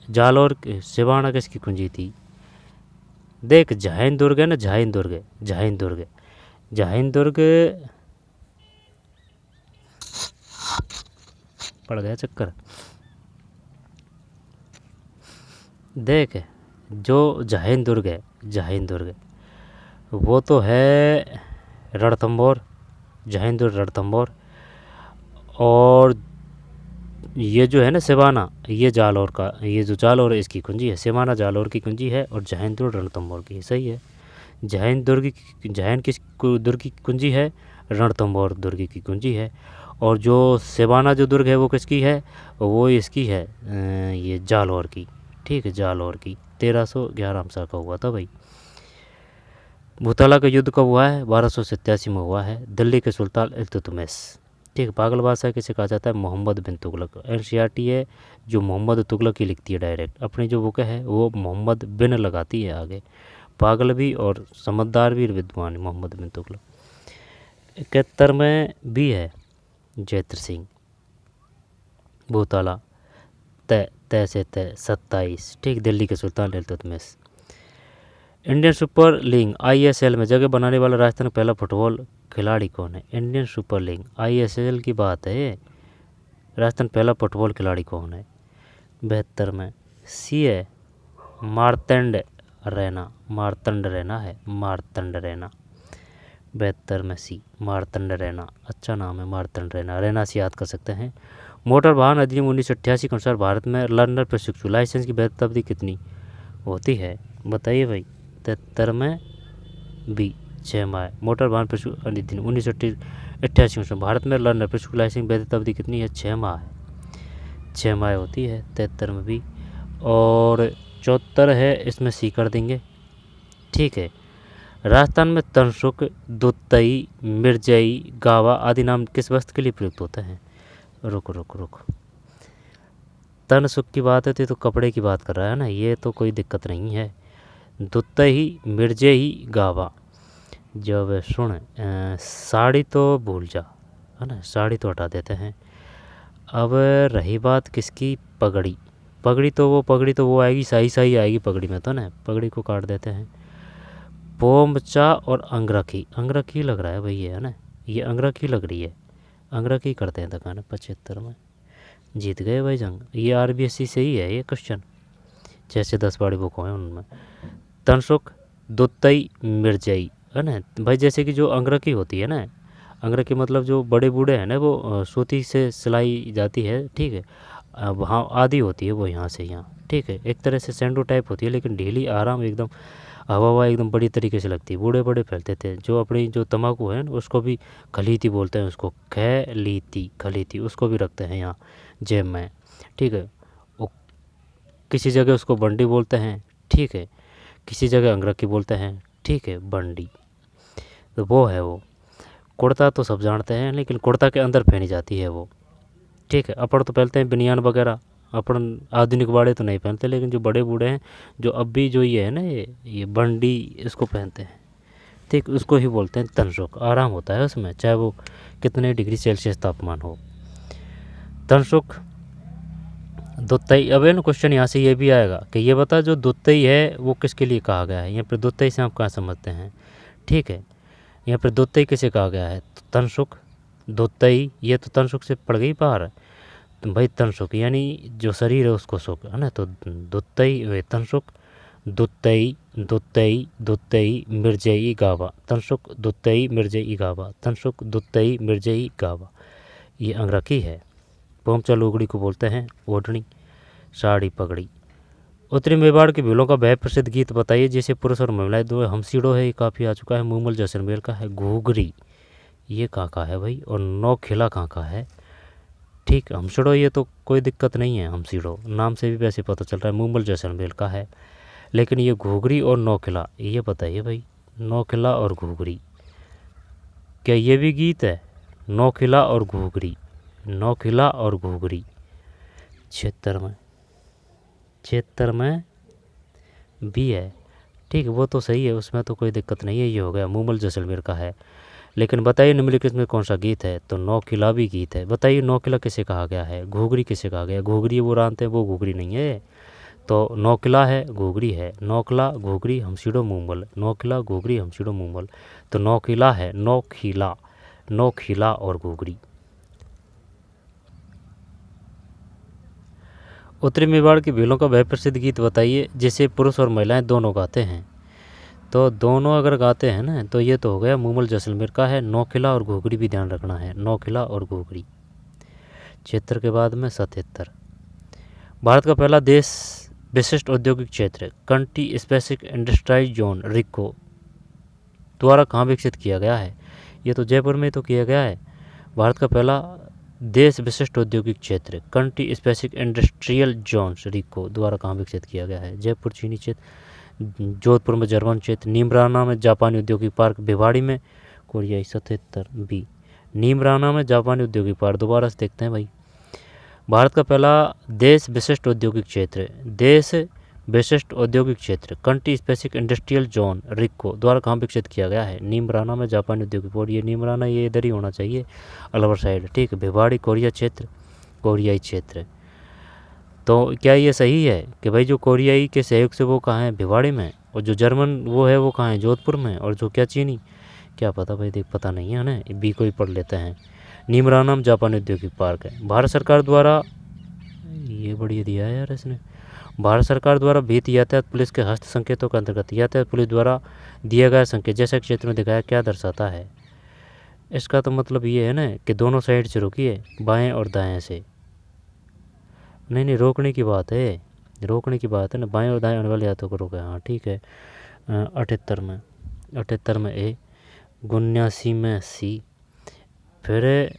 जालौर, सिवाना किसकी कुंजी थी? देख जैन दुर्ग है ना, जैन दुर्ग पड़ गया चक्कर। देख जो जैन दुर्ग है, वो तो है रणथंभौर, जैन दुर्ग रणथंभौर, और ये जो है ना सिवाना, ये जालौर का, ये जो जालौर है इसकी कुंजी है, सिवाना जालौर की कुंजी है, और जैन दुर्ग रणथंभौर की, सही है। जैन किस दुर्ग की कुंजी है? रणथंभौर दुर्ग की कुंजी है। और जो सिवाना जो दुर्ग है वो किसकी है? वो इसकी है, ये जालौर की, ठीक है, जालौर की। 1311 में का हुआ था भाई। भूताला का युद्ध कब हुआ है? 1287 में हुआ है, दिल्ली के सुल्तान इल्तुतमिश, ठीक है। पागल बादशाह किसे कहा जाता है? मोहम्मद बिन तुगलक। एनसीईआरटी है जो मोहम्मद तुगलक की लिखती है डायरेक्ट, अपनी जो बुक है वो मोहम्मद बिन लगाती है आगे। पागल भी और समझदार भी विद्वान मोहम्मद बिन तुगलक। 71 में भी है जैत्र सिंह। भूताला तय से तय 27, ठीक, दिल्ली के सुल्तान Iltutmish. Indian super league ISL में जगह बनाने वाला राजस्थान का पहला फुटबॉल खिलाड़ी कौन है? इंडियन सुपर लीग ISL की बात है, राजस्थान पहला फुटबॉल खिलाड़ी कौन है? 72 में सी है मार्तंड रैना है, मार्तंड रैना। 72 में सी मार्तंड रैना, अच्छा नाम है मार्तंड रैना से याद कर सकते हैं। मोटर वाहन अधिनियम 1988 के अनुसार भारत में लर्नर प्रशिक्षु लाइसेंस की वैधता अवधि कितनी होती है? बताइए भाई। 73 में बी 6 माह। मोटर वाहन प्रशिक्षु अधिनियम 1988 के अनुसार भारत में लर्नर प्रशिक्षु लाइसेंस की वैधता अवधि कितनी है? 6 माह है, 6 माह होती है। 73 में भी। और 74 है, इसमें सी कर देंगे, ठीक है। राजस्थान में तनसुक, दुत्तई, मिर्जई, गावा आदि नाम किस वस्त्र के लिए प्रयुक्त होते हैं? रुक तनसुक की बात है तो कपड़े की बात कर रहा है ना, ये तो कोई दिक्कत नहीं है। दुत्तई, मिर्जई, गावा। जब सुन साड़ी तो भूल जा, है ना, साड़ी तो हटा देते हैं। अब रही बात किसकी, पगड़ी। पगड़ी तो वो आएगी, सही आएगी पगड़ी में तो ना, पगड़ी को काट देते हैं। पोमचा और अंगरखी, अंगरखी लग रहा है भाई ये, है ना, ये अंगरखी लग रही है, अंगरखी करते हैं दुकान 75 में। जीत गए भाई जंग। ये आरबीएससी से ही है ये क्वेश्चन, जैसे 10 बाड़ी बुक हैं उनमें। तनसुख, दुत्तई, मिर्जई, है ना भाई। जैसे कि जो अंगरखी होती है ना, अंगरखी मतलब जो बड़े बूढ़े हैं ना, वो सूती से सिलाई जाती है, ठीक है। अब हाँ आधी होती है वो यहाँ से यहाँ, ठीक है। एक तरह से सैंडो टाइप होती है, लेकिन ढीली आराम एकदम, हवा एकदम बड़ी तरीके से लगती है। बूढ़े बड़े फैलते थे। जो अपनी जो तम्बाकू है उसको भी खलीती बोलते हैं, उसको खलीती उसको भी रखते हैं यहाँ जेब में, ठीक है। वो किसी जगह उसको बंडी बोलते हैं, ठीक है, किसी जगह अंगरखी बोलते हैं, ठीक है, बंडी। तो वो है वो। कुर्ता तो सब जानते हैं, लेकिन कुर्ता के अंदर पहनी जाती है वो, ठीक है। अपन तो पहनते हैं बनियान वगैरह, अपन आधुनिक वाले तो नहीं पहनते, लेकिन जो बड़े बूढ़े हैं, जो अब भी जो ये है ना, ये बंडी इसको पहनते हैं, ठीक। उसको ही बोलते हैं तनसुख। आराम होता है उसमें, चाहे वो कितने डिग्री सेल्सियस तापमान हो। तनसुख, दुत्तई। अब है ना क्वेश्चन यहाँ से ये भी आएगा कि ये बता जो दुत्तई है वो किसके लिए कहा गया है। यहाँ पर दुत्तई से आप कहाँ समझते हैं, ठीक है। यहाँ पर दुत्तई किसे कहा गया है, तो तनसुख, दुत्तई, ये तो तनसुख से पड़ गई बाहर। तो भाई तनसुख यानी जो शरीर है उसको सुख, है ना। तो दुत्तई वे तनसुख, दुत्तई दुत्तई दुत्तई मिर्जई गावा, तनसुख दुत्तई मिर्जई गावा, तनसुख दुत्तई मिर्जई गावा। ये अंगरखी है। पोमचा लुगड़ी को बोलते हैं ओढ़नी, साड़ी, पगड़ी। उत्तरी मेवाड़ के भीलों का वह प्रसिद्ध गीत बताइए जिसे पुरुष और महिलाएं दो। हमसीड़ो है, ये काफ़ी आ चुका है। मूमल जैसलमेर का है। घूघरी, ये कहाँ का है भाई। और नौ खिला कहाँ का है, ठीक। हमसीड़ो ये तो कोई दिक्कत नहीं है, हमसीड़ो नाम से भी वैसे पता चल रहा है मूमल जैसलमेर का है। लेकिन ये घूघरी और नौ खिला, ये बताइए भाई, नौ खिला और घूघरी, क्या ये भी गीत है। नौ खिला और घूघरी, नौ खिला और घूघरी। 76 में भी है, ठीक। वो तो सही है, उसमें तो कोई दिक्कत नहीं है। ये हो गया मूमल जैसलमेर का है। लेकिन बताइए निम्नलिखित में कौन सा गीत है, तो नौ किला भी गीत है। बताइए नौ किला किसे कहा गया है, घूघरी किसे कहा गया है। घूघरी वो जानते हैं, वो घूघरी नहीं है। तो नौ किला है, घूघरी है। नौ किला, घूघरी, हमसीड़ो, मूमल। नौ किला, घूघरी, हमसीड़ो, मूमल। तो नौ किला है, नौ खिला और घूघरी। उत्तरी मेवाड़ की भीलों का वह प्रसिद्ध गीत बताइए जिसे पुरुष और महिलाएं दोनों गाते हैं। तो दोनों अगर गाते हैं ना, तो ये तो हो गया मूमल जैसलमेर का है। नौ किला और घूघरी भी ध्यान रखना है, नौ किला और घूघरी। 76 के बाद में 77। भारत का पहला देश विशिष्ट औद्योगिक क्षेत्र कंट्री स्पेसिफिक इंडस्ट्रियल जोन रिको द्वारा कहाँ विकसित किया गया है। ये तो जयपुर में तो किया गया है। भारत का पहला देश विशिष्ट औद्योगिक क्षेत्र कंट्री स्पेसिफिक इंडस्ट्रियल जोन रिको द्वारा कहाँ विकसित किया गया है। जयपुर चीनी क्षेत्र, जोधपुर में जर्मन क्षेत्र, नीमराना में जापानी औद्योगिक पार्क, भिवाड़ी में कोरियाई। 77 बी, नीमराना में जापानी औद्योगिक पार्क। दोबारा से देखते हैं भाई। भारत का पहला देश विशिष्ट औद्योगिक क्षेत्र कंट्री स्पेसिफिक इंडस्ट्रियल जोन रिको द्वारा कहाँ विकसित किया गया है। नीमराना में जापानी औद्योगिक पार्क। ये नीमराना ये इधर ही होना चाहिए, अलवर साइड, ठीक। भिवाड़ी कोरियाई क्षेत्र। तो क्या ये सही है कि भाई जो कोरियाई के सहयोग से वो कहाँ है, भिवाड़ी में, और जो जर्मन वो है वो कहाँ है, जोधपुर में, और जो क्या चीनी, क्या पता भाई, देख पता नहीं है ना, बी को ही पढ़ लेते हैं। नीमराना में जापानी औद्योगिक पार्क है। भारत सरकार द्वारा, ये बढ़िया दिया है यार इसने, भारत सरकार द्वारा वित्त यातायात पुलिस के हस्त संकेतों के अंतर्गत यातायात पुलिस द्वारा दिया गया संकेत जैसा क्षेत्र में दिखाया क्या दर्शाता है। इसका तो मतलब ये है ना कि दोनों साइड से रोकिए, बाएं और दाएं से। नहीं, रोकने की बात है, ना, बाएं और दाएं आने वाले हाथों को रोका है, हाँ ठीक है। 78 में ए, 79 में सी। फिर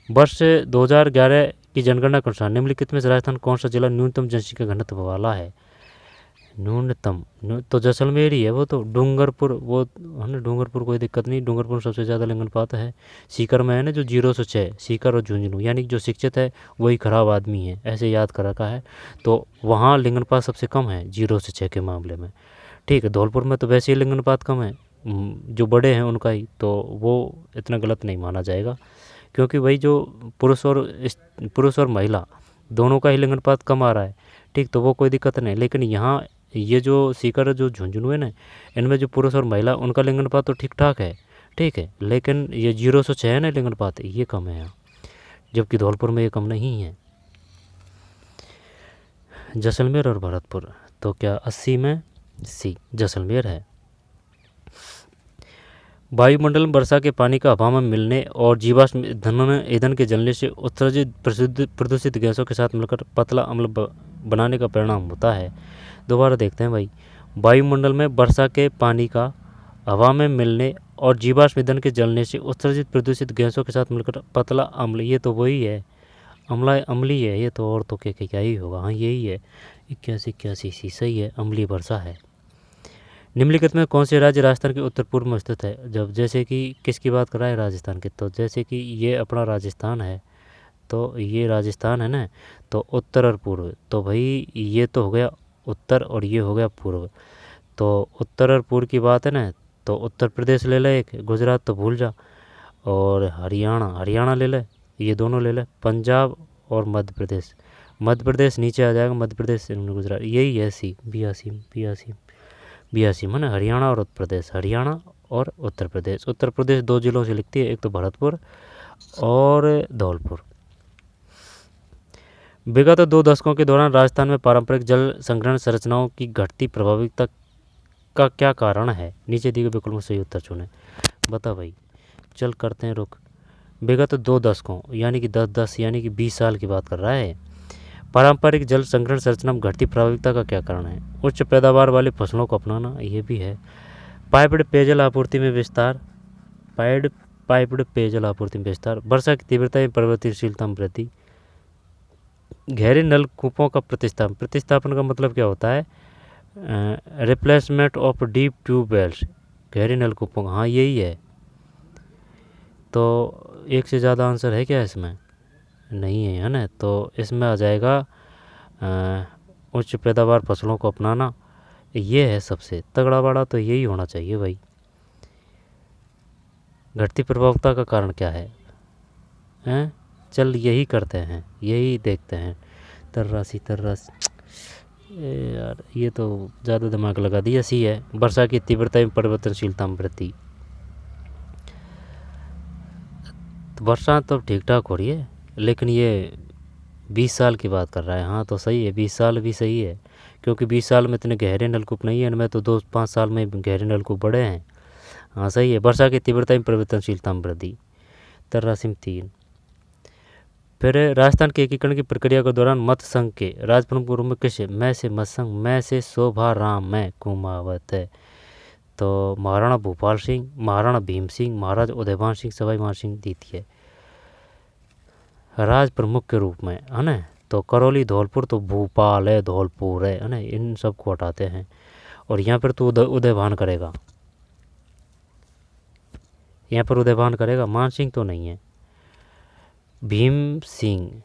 वर्ष 2011 की जनगणना के अनुसार निम्नलिखित में से राजस्थान कौन सा जिला न्यूनतम जनसंख्या घनत्व वाला है। न्यूनतम तो जैसलमेर ही है। वो तो डूंगरपुर, वो है ना, डूंगरपुर कोई दिक्कत नहीं, डूंगरपुर सबसे ज़्यादा लिंगानुपात है। सीकर में है ना जो 0 से 6, सीकर और झुंझुनू, यानी जो शिक्षित है वही खराब आदमी है, ऐसे याद कर रखा है। तो वहाँ लिंगानुपात सबसे कम है 0 से 6 के मामले में, ठीक है। धौलपुर में तो वैसे ही लिंगानुपात कम है, जो बड़े हैं उनका ही, तो वो इतना गलत नहीं माना जाएगा क्योंकि भाई जो पुरुष और महिला दोनों का ही लिंग अनुपात कम आ रहा है, ठीक, तो वो कोई दिक्कत नहीं। लेकिन यहाँ ये जो सीकर जो झुंझुनू है ना, इनमें जो पुरुष और महिला उनका लिंग अनुपात तो ठीक ठाक है, ठीक है, लेकिन ये 0 से 6 है ना लिंग अनुपात, ये कम है यहाँ, जबकि धौलपुर में ये कम नहीं है। जैसलमेर और भरतपुर, तो क्या 80 में सी जैसलमेर है। वायुमंडल में वर्षा के पानी का हवा में मिलने और जीवाश्म ईंधन के जलने से उत्सर्जित प्रदूषित गैसों के साथ मिलकर पतला अम्ल बनाने का परिणाम होता है। दोबारा देखते हैं भाई, वायुमंडल में वर्षा के पानी का हवा में मिलने और जीवाश्म ईंधन के जलने से उत्सर्जित प्रदूषित गैसों के साथ मिलकर पतला अम्ल, ये तो वही है, अम्ली है ये तो, और तो क्या ही होगा, हाँ यही है, 81 सी सही है, अम्लीय वर्षा है। निम्नलिखित में कौन से राज्य राजस्थान के उत्तर पूर्व में स्थित है। जब जैसे कि किसकी बात कर रहा है, राजस्थान की, तो जैसे कि ये अपना राजस्थान है, तो ये राजस्थान है ना, तो उत्तर और पूर्व, तो भाई ये तो हो गया उत्तर और ये हो गया पूर्व, तो उत्तर और पूर्व की बात है ना, तो उत्तर प्रदेश ले ले एक, गुजरात तो भूल जा, और हरियाणा ले ले, ये दोनों ले ले, पंजाब और मध्य प्रदेश नीचे आ जाएगा, मध्य प्रदेश गुजरात, यही है सी, 82 है ना, हरियाणा और उत्तर प्रदेश, हरियाणा और उत्तर प्रदेश 2 जिलों से लिखती है, एक तो भरतपुर और धौलपुर। विगत 2 दशकों के दौरान राजस्थान में पारंपरिक जल संग्रहण संरचनाओं की घटती प्रभाविता का क्या कारण है। नीचे दिए गए विकल्प में सही उत्तर चुनें। बता भाई, चल करते हैं रुक। विगत 2 दशकों यानी कि 10 यानी कि 20 साल की बात कर रहा है। पारंपरिक जल संग्रहण संरचना में घटती प्रभाविता का क्या कारण है। उच्च पैदावार वाली फसलों को अपनाना, ये भी है। पाइप्ड पेयजल आपूर्ति में विस्तार, पाइप्ड पेयजल आपूर्ति में विस्तार, वर्षा की तीव्रता में परिवर्तनशीलता में वृद्धि, गहरे नलकूपों का प्रतिस्थापन का मतलब क्या होता है, रिप्लेसमेंट ऑफ डीप ट्यूबवेल्स, गहरे नलकूपों का, हाँ यही है। तो एक से ज़्यादा आंसर है क्या इसमें, नहीं है ना, तो इसमें आ जाएगा उच्च पैदावार फसलों को अपनाना, ये है सबसे तगड़ा बड़ा, तो यही होना चाहिए भाई। घटती प्रभावता का कारण क्या है, हैं, चल यही करते हैं, यही देखते हैं। तर्रासी यार, ये तो ज़्यादा दिमाग लगा दिया, सी है, वर्षा की तीव्रता में परिवर्तनशीलता में वृद्धि। वर्षा तो ठीक ठाक हो रही है, लेकिन ये 20 साल की बात कर रहा है, हाँ तो सही है, 20 साल भी सही है, क्योंकि 20 साल में इतने गहरे नलकूप नहीं है, इनमें तो 2-5 साल में गहरे नलकूप बड़े हैं, हाँ सही है। वर्षा की तीव्रता में परिवर्तनशीलता में वृद्धि। 83 फिर राजस्थान के एकीकरण की प्रक्रिया के दौरान मत संघ के राजप्रमुख रूप में किसे, मैं से मत संघ, मैं से शोभा राम, मैं कुमावत है, तो महाराणा भूपाल सिंह, महाराणा भीम सिंह, महाराज उदयभान सिंह, सवाई मान सिंह द्वितीय राज प्रमुख के रूप में, है ना। तो करौली धौलपुर तो भोपाल है, धौलपुर है ना, इन सब को हटाते हैं, और यहाँ पर तो उदयभान करेगा, यहाँ पर उदयभान करेगा, मान सिंह तो नहीं है। भीम सिंह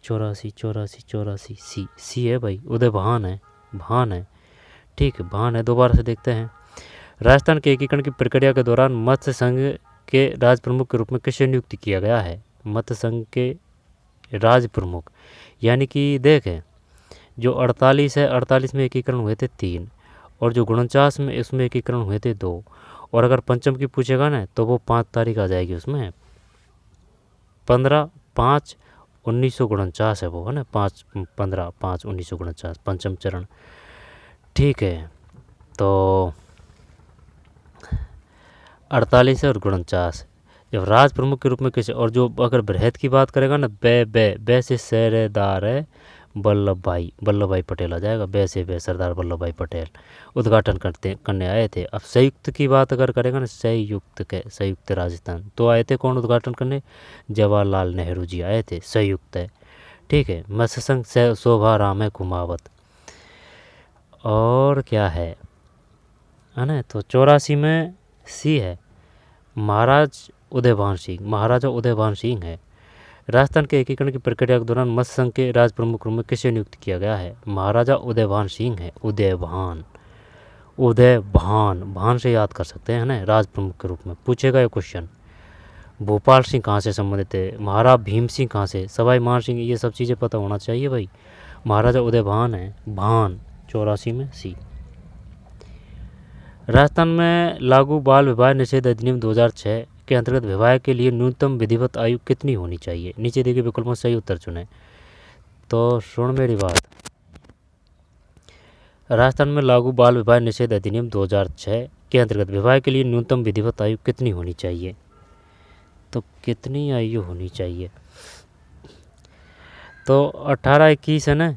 84 सी है भाई, उदयभान है, भान है, ठीक है, भान है। दोबारा से देखते हैं, राजस्थान के एकीकरण की प्रक्रिया के दौरान मत्स्य संघ के राज प्रमुख के रूप में किसे नियुक्त किया गया है। मत्स्य संघ के राज प्रमुख, यानी कि देखें जो 48 है, 48 में एकीकरण हुए थे 3, और जो 49 में इसमें एकीकरण हुए थे 2, और अगर पंचम की पूछेगा ना तो वो 5 तारीख आ जाएगी उसमें, 15/5/1949 है वो, है ना, 15/5/1949 पंचम चरण, ठीक है। तो 48 है और 49 जब राज प्रमुख के रूप में किसे, और जो अगर बृहद की बात करेगा ना, बे से सेरेदार है वल्लभ भाई पटेल आ जाएगा, बे से बे सरदार वल्लभ भाई पटेल उद्घाटन करने आए थे। अब संयुक्त की बात अगर करेगा ना, संयुक्त राजस्थान, तो आए थे कौन उद्घाटन करने, जवाहरलाल नेहरू जी आए थे, संयुक्त है, ठीक है। मत्स्य संघ शोभा राम है कुमावत, और क्या है ना, तो 84 में सी है, महाराजा उदयभान सिंह है। राजस्थान के एकीकरण की प्रक्रिया के दौरान मत्स्य संघ के राज प्रमुख रूप में किसे नियुक्त किया गया है, महाराजा उदयभान सिंह है, उदयभान भान से याद कर सकते हैं ना, राज प्रमुख के रूप में पूछेगा ये क्वेश्चन, भोपाल सिंह कहाँ से संबंधित है, महाराज भीम सिंह कहाँ से, सवाई मान सिंह, ये सब चीज़ें पता होना चाहिए भाई। महाराजा उदय भान है, भान 84 में सी। राजस्थान में लागू बाल विवाह निषेध अधिनियम 2006 के अंतर्गत विवाह के लिए न्यूनतम विधिवत आयु कितनी होनी चाहिए? नीचे दिए गए विकल्पों से सही उत्तर चुनें। तो सुन मेरी बात, राजस्थान में लागू बाल विवाह निषेध अधिनियम 2006 के अंतर्गत विवाह के लिए न्यूनतम विधिवत आयु कितनी होनी चाहिए? तो कितनी आयु होनी चाहिए? तो 18-21 है ना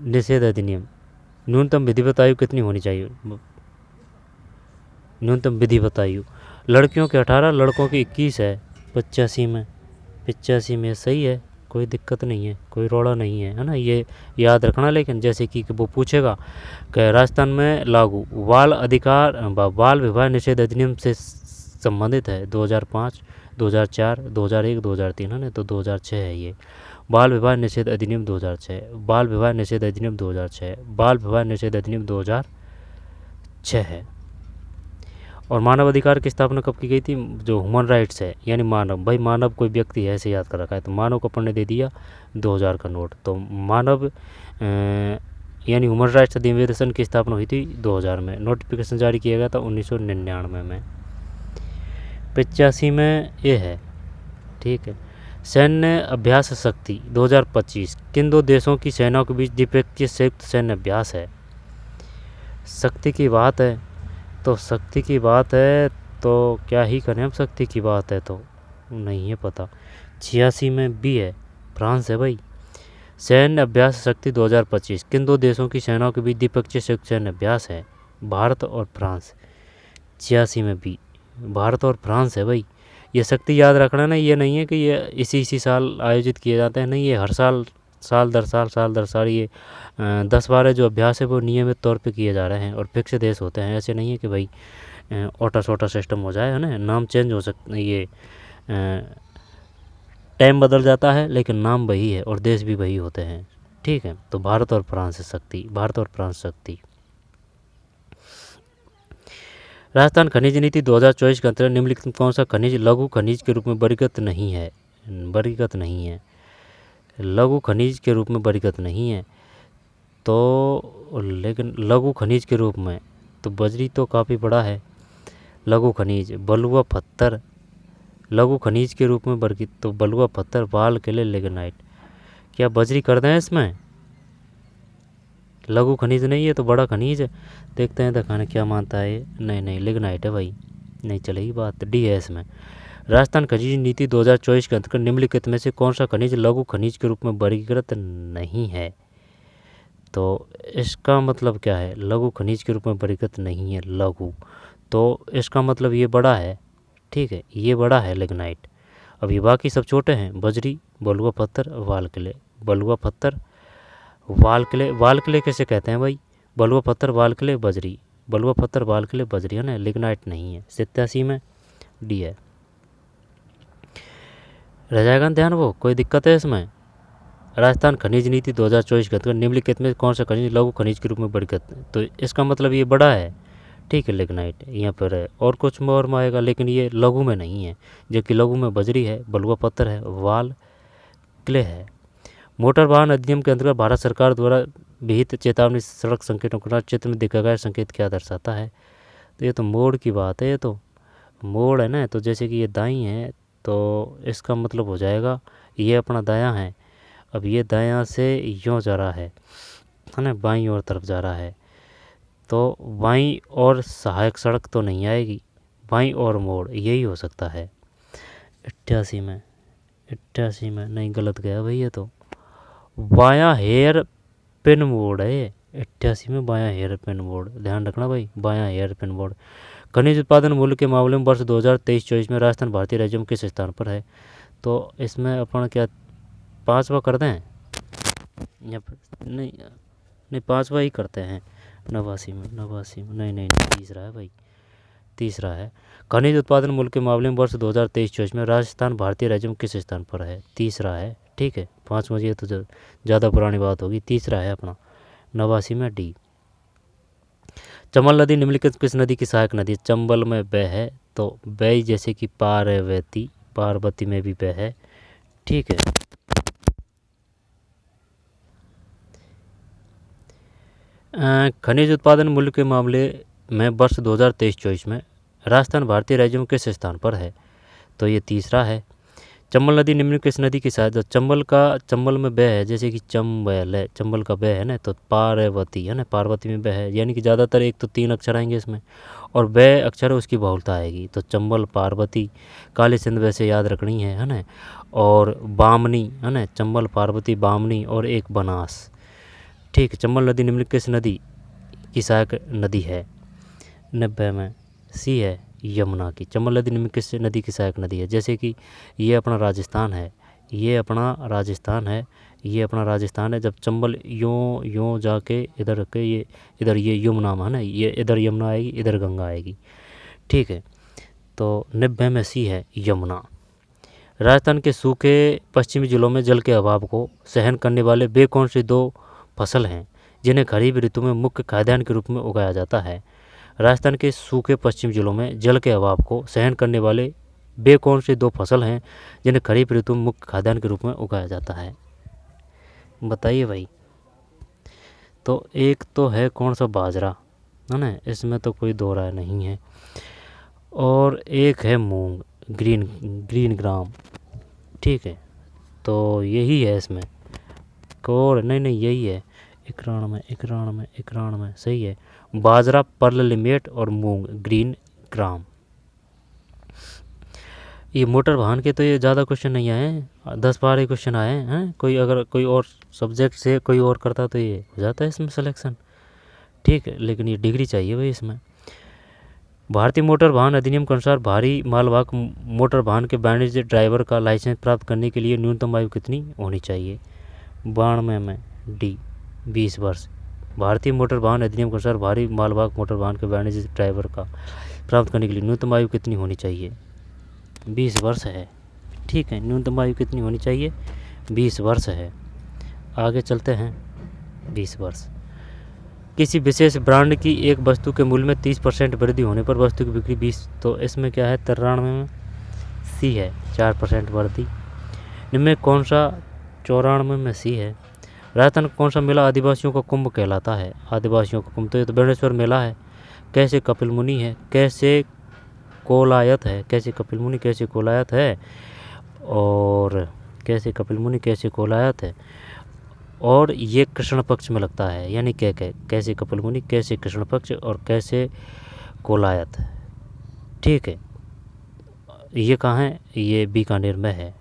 निषेध अधिनियम। न्यूनतम विधिवत आयु कितनी होनी चाहिए? न्यूनतम विधिवत आयु लड़कियों के 18, लड़कों की 21 है। 85 में सही है, कोई दिक्कत नहीं है, कोई रोड़ा नहीं है, है ना। ये याद रखना। लेकिन जैसे कि वो पूछेगा कि राजस्थान में लागू बाल विवाह निषेध अधिनियम से संबंधित है 2005, 2004, 2001, 2003, है ना। तो 2006 है ये बाल विवाह निषेध अधिनियम 2006, बाल विवाह निषेध अधिनियम 2006, बाल विवाह निषेध अधिनियम 2006 है। और मानव अधिकार की स्थापना कब की गई थी? जो ह्यूमन राइट्स है यानी मानव, भाई मानव कोई व्यक्ति है ऐसे याद कर रखा है, तो मानव को अपन ने दे दिया 2000 का नोट। तो मानव यानी ह्यूमन राइट्स अधिवेशन की स्थापना हुई थी 2000 में। नोटिफिकेशन जारी किया गया था 1999 में। 85 में ये है, ठीक है। सैन्य अभ्यास शक्ति 2025 किन दो देशों की सेनाओं के बीच द्विपक्षीय संयुक्त सैन्य अभ्यास है? शक्ति की बात है तो शक्ति की बात है तो क्या ही करें हम, शक्ति की बात है तो नहीं है पता। 86 में भी है, फ्रांस है भाई। सैन्य अभ्यास शक्ति 2025 किन दो देशों की सेनाओं के बीच द्विपक्षीय संयुक्त सैन्य अभ्यास है? भारत और फ्रांस। 86 में भी भारत और फ्रांस है भाई। ये शक्ति याद रखना ना, ये नहीं है कि ये इसी साल आयोजित किए जाते हैं, नहीं, ये हर साल दर साल ये 10-12 जो अभ्यास है वो नियमित तौर पे किए जा रहे हैं और फिक्स देश होते हैं। ऐसे नहीं है कि भाई ओटा सोटा सिस्टम हो जाए, है ना। नाम चेंज हो सकता, ये टाइम बदल जाता है लेकिन नाम वही है और देश भी वही होते हैं, ठीक है। तो भारत और फ्रांस शक्ति, भारत और फ्रांस शक्ति। राजस्थान खनिज नीति 2024 के अंतर्गत निम्नलिखित में कौन सा खनिज लघु खनिज के रूप में वर्गीकृत नहीं है? लघु खनिज के रूप में वर्गीकृत नहीं है। तो लेकिन लघु खनिज के रूप में तो बजरी तो काफ़ी बड़ा है। लघु खनिज बलुआ पत्थर लघु खनिज के रूप में वर्गीकृत, तो बलुआ पत्थर, बाल किले, लिग्नाइट। क्या बजरी कर दें इसमें? लघु खनिज नहीं है तो बड़ा खनिज है। देखते हैं दिखाने क्या मानता है। नहीं लिग्नाइट है भाई, नहीं चलेगी बात। डी है इसमें। राजस्थान खनिज नीति 2024 के अंतर्गत निम्नलिखित में से कौन सा खनिज लघु खनिज के रूप में वर्गीकृत नहीं है? तो इसका मतलब क्या है? लघु खनिज के रूप में वर्गीकृत नहीं है लघु, तो इसका मतलब ये बड़ा है, ठीक है, ये बड़ा है लिग्नाइट। अब ये बाकी सब छोटे हैं, बजरी, बलुआ पत्थर, वाल किले। बलुआ पत्थर, वाल किले। वाल किले कैसे कहते हैं भाई? बलुआ पत्थर, वाल किले, बजरी। बलुआ पत्थर, वाल किले, बजरी, है ना। लिग्नाइट नहीं है। 87 में डी है। रह जाएगा ध्यान, वो कोई दिक्कत है इसमें? राजस्थान खनिज नीति 2024 के अंतर्गत निम्नलिखित में कौन सा खनिज लघु खनिज के रूप में वर्गीकृत? तो इसका मतलब ये बड़ा है, ठीक है, लिग्नाइट यहाँ पर है। और कुछ में और में आएगा लेकिन ये लघु में नहीं है, जबकि लघु में बजरी है, बलुआ पत्थर है, वाल किले है। मोटर वाहन अधिनियम के अंतर्गत भारत सरकार द्वारा विहित चेतावनी सड़क संकेतों का चित्र में दिखाया गया संकेत क्या दर्शाता है? तो ये तो मोड़ की बात है, ये तो मोड़ है ना। तो जैसे कि ये दाईं है तो इसका मतलब हो जाएगा ये अपना दायां है। अब ये दायां से यूँ जा रहा है ना, बाईं ओर तरफ जा रहा है, तो बाईं और सहायक सड़क तो नहीं आएगी, बाईं और मोड़ यही हो सकता है। 88 में नहीं, गलत गया भाई, ये तो बायां हेयर पिन मोड़ है। 88 में बायां हेयर पिन मोड़, ध्यान रखना भाई, बायां हेयर पिन मोड़। खनिज उत्पादन मूल्य के मामले में वर्ष 2023-24 में राजस्थान भारतीय राज्यों में किस स्थान पर है? तो इसमें अपन क्या 5वां कर दें या नहीं 5वां ही करते हैं। 89 में नहीं तीसरा है भाई, तीसरा है। खनिज उत्पादन मूल्य के मामले में वर्ष 2023-24 में राजस्थान भारतीय राज्यों में किस स्थान पर है? तीसरा है, ठीक है। 5वां ये तो ज़्यादा पुरानी बात होगी, तीसरा है अपना। 89 में डी। चंबल नदी निम्नलिखित किस नदी की सहायक नदी है? चंबल में ब है तो बै जैसे कि पार्वती, पार्वती में भी ब है। ठीक है। खनिज उत्पादन मूल्य के मामले में वर्ष 2023-24 में राजस्थान भारतीय राज्यों में किस स्थान पर है? तो ये तीसरा है। चंबल नदी निम्न किस नदी की सहायक? चंबल का, चंबल में ब है जैसे कि चंबल है, चंबल का ब है ना, तो पार्वती है ना, पार्वती में ब है, यानी कि ज़्यादातर एक तो 3 अक्षर आएंगे इसमें और ब अक्षर है उसकी बहुलता आएगी। तो चंबल, पार्वती, काली सिंध वैसे याद रखनी है ना, और बामनी है ना, चंबल, पार्वती, बामनी और एक बनास। ठीक है। चंबल नदी निम्नलिखित किस नदी की सहायक नदी है? 90 में सी है, यमुना की। चंबल नदी निम्न किस नदी की सहायक नदी है? जैसे कि ये अपना राजस्थान है, ये अपना राजस्थान है, ये अपना राजस्थान है। जब चंबल यूँ जाके इधर के ये इधर ये यमुना है ना, ये इधर यमुना आएगी, इधर गंगा आएगी। ठीक है। तो 90 में सी है, यमुना। राजस्थान के सूखे पश्चिमी जिलों में जल के अभाव को सहन करने वाले वे कौन सी 2 फसल हैं जिन्हें खरीफ ऋतु में मुख्य खाद्यान्न के रूप में उगाया जाता है? राजस्थान के सूखे पश्चिमी जिलों में जल के अभाव को सहन करने वाले वे कौन सी 2 फसल हैं जिन्हें खरीफ ऋतु में मुख्य खाद्यान्न के रूप में उगाया जाता है? बताइए भाई। तो एक तो है कौन सा, बाजरा है ना, इसमें तो कोई दो राय नहीं है, और एक है मूंग, ग्रीन ग्राम। ठीक है। तो यही है इसमें, और नहीं यही है, 91 सही है। बाजरा पर्ल लिमेट और मूंग ग्रीन ग्राम। ये मोटर वाहन के तो ये ज़्यादा क्वेश्चन नहीं आए, 10-12 क्वेश्चन आए हैं। कोई अगर कोई और सब्जेक्ट से कोई और करता तो ये हो जाता है इसमें सिलेक्शन। ठीक है। लेकिन ये डिग्री चाहिए भाई इसमें। भारतीय मोटर वाहन अधिनियम के अनुसार भारी मालवाहक मोटर वाहन के वाणिज्य ड्राइवर का लाइसेंस प्राप्त करने के लिए न्यूनतम आयु कितनी होनी चाहिए? 92 में डी, 20 वर्ष। भारतीय मोटर वाहन अधिनियम के अनुसार भारी मालवाहक मोटर वाहन के वाणिज्य ड्राइवर का प्राप्त करने के लिए न्यूनतम आयु कितनी होनी चाहिए? 20 वर्ष है। ठीक है। न्यूनतम आयु कितनी होनी चाहिए? 20 वर्ष है। आगे चलते हैं। 20 वर्ष। किसी विशेष ब्रांड की एक वस्तु के मूल्य में 30% वृद्धि होने पर वस्तु की बिक्री 20, तो इसमें क्या है, 93 में सी है, 4% वृद्धि। इनमें कौन सा, 94 में सी है। राजस्थान का कौन सा मेला आदिवासियों का कुंभ कहलाता है? आदिवासियों का कुंभ तो ये तो बेणेश्वर मेला है। कैसे कपिल मुनि है, कैसे कोलायत है, कैसे कपिल मुनि कैसे कोलायत है, और कैसे कपिल मुनि कैसे कोलायत है, और ये कृष्ण पक्ष में लगता है, यानी कैसे कपिल मुनि, कैसे कृष्ण पक्ष और कैसे कोलायत। ठीक है। ये कहाँ है? ये बीकानेर में है।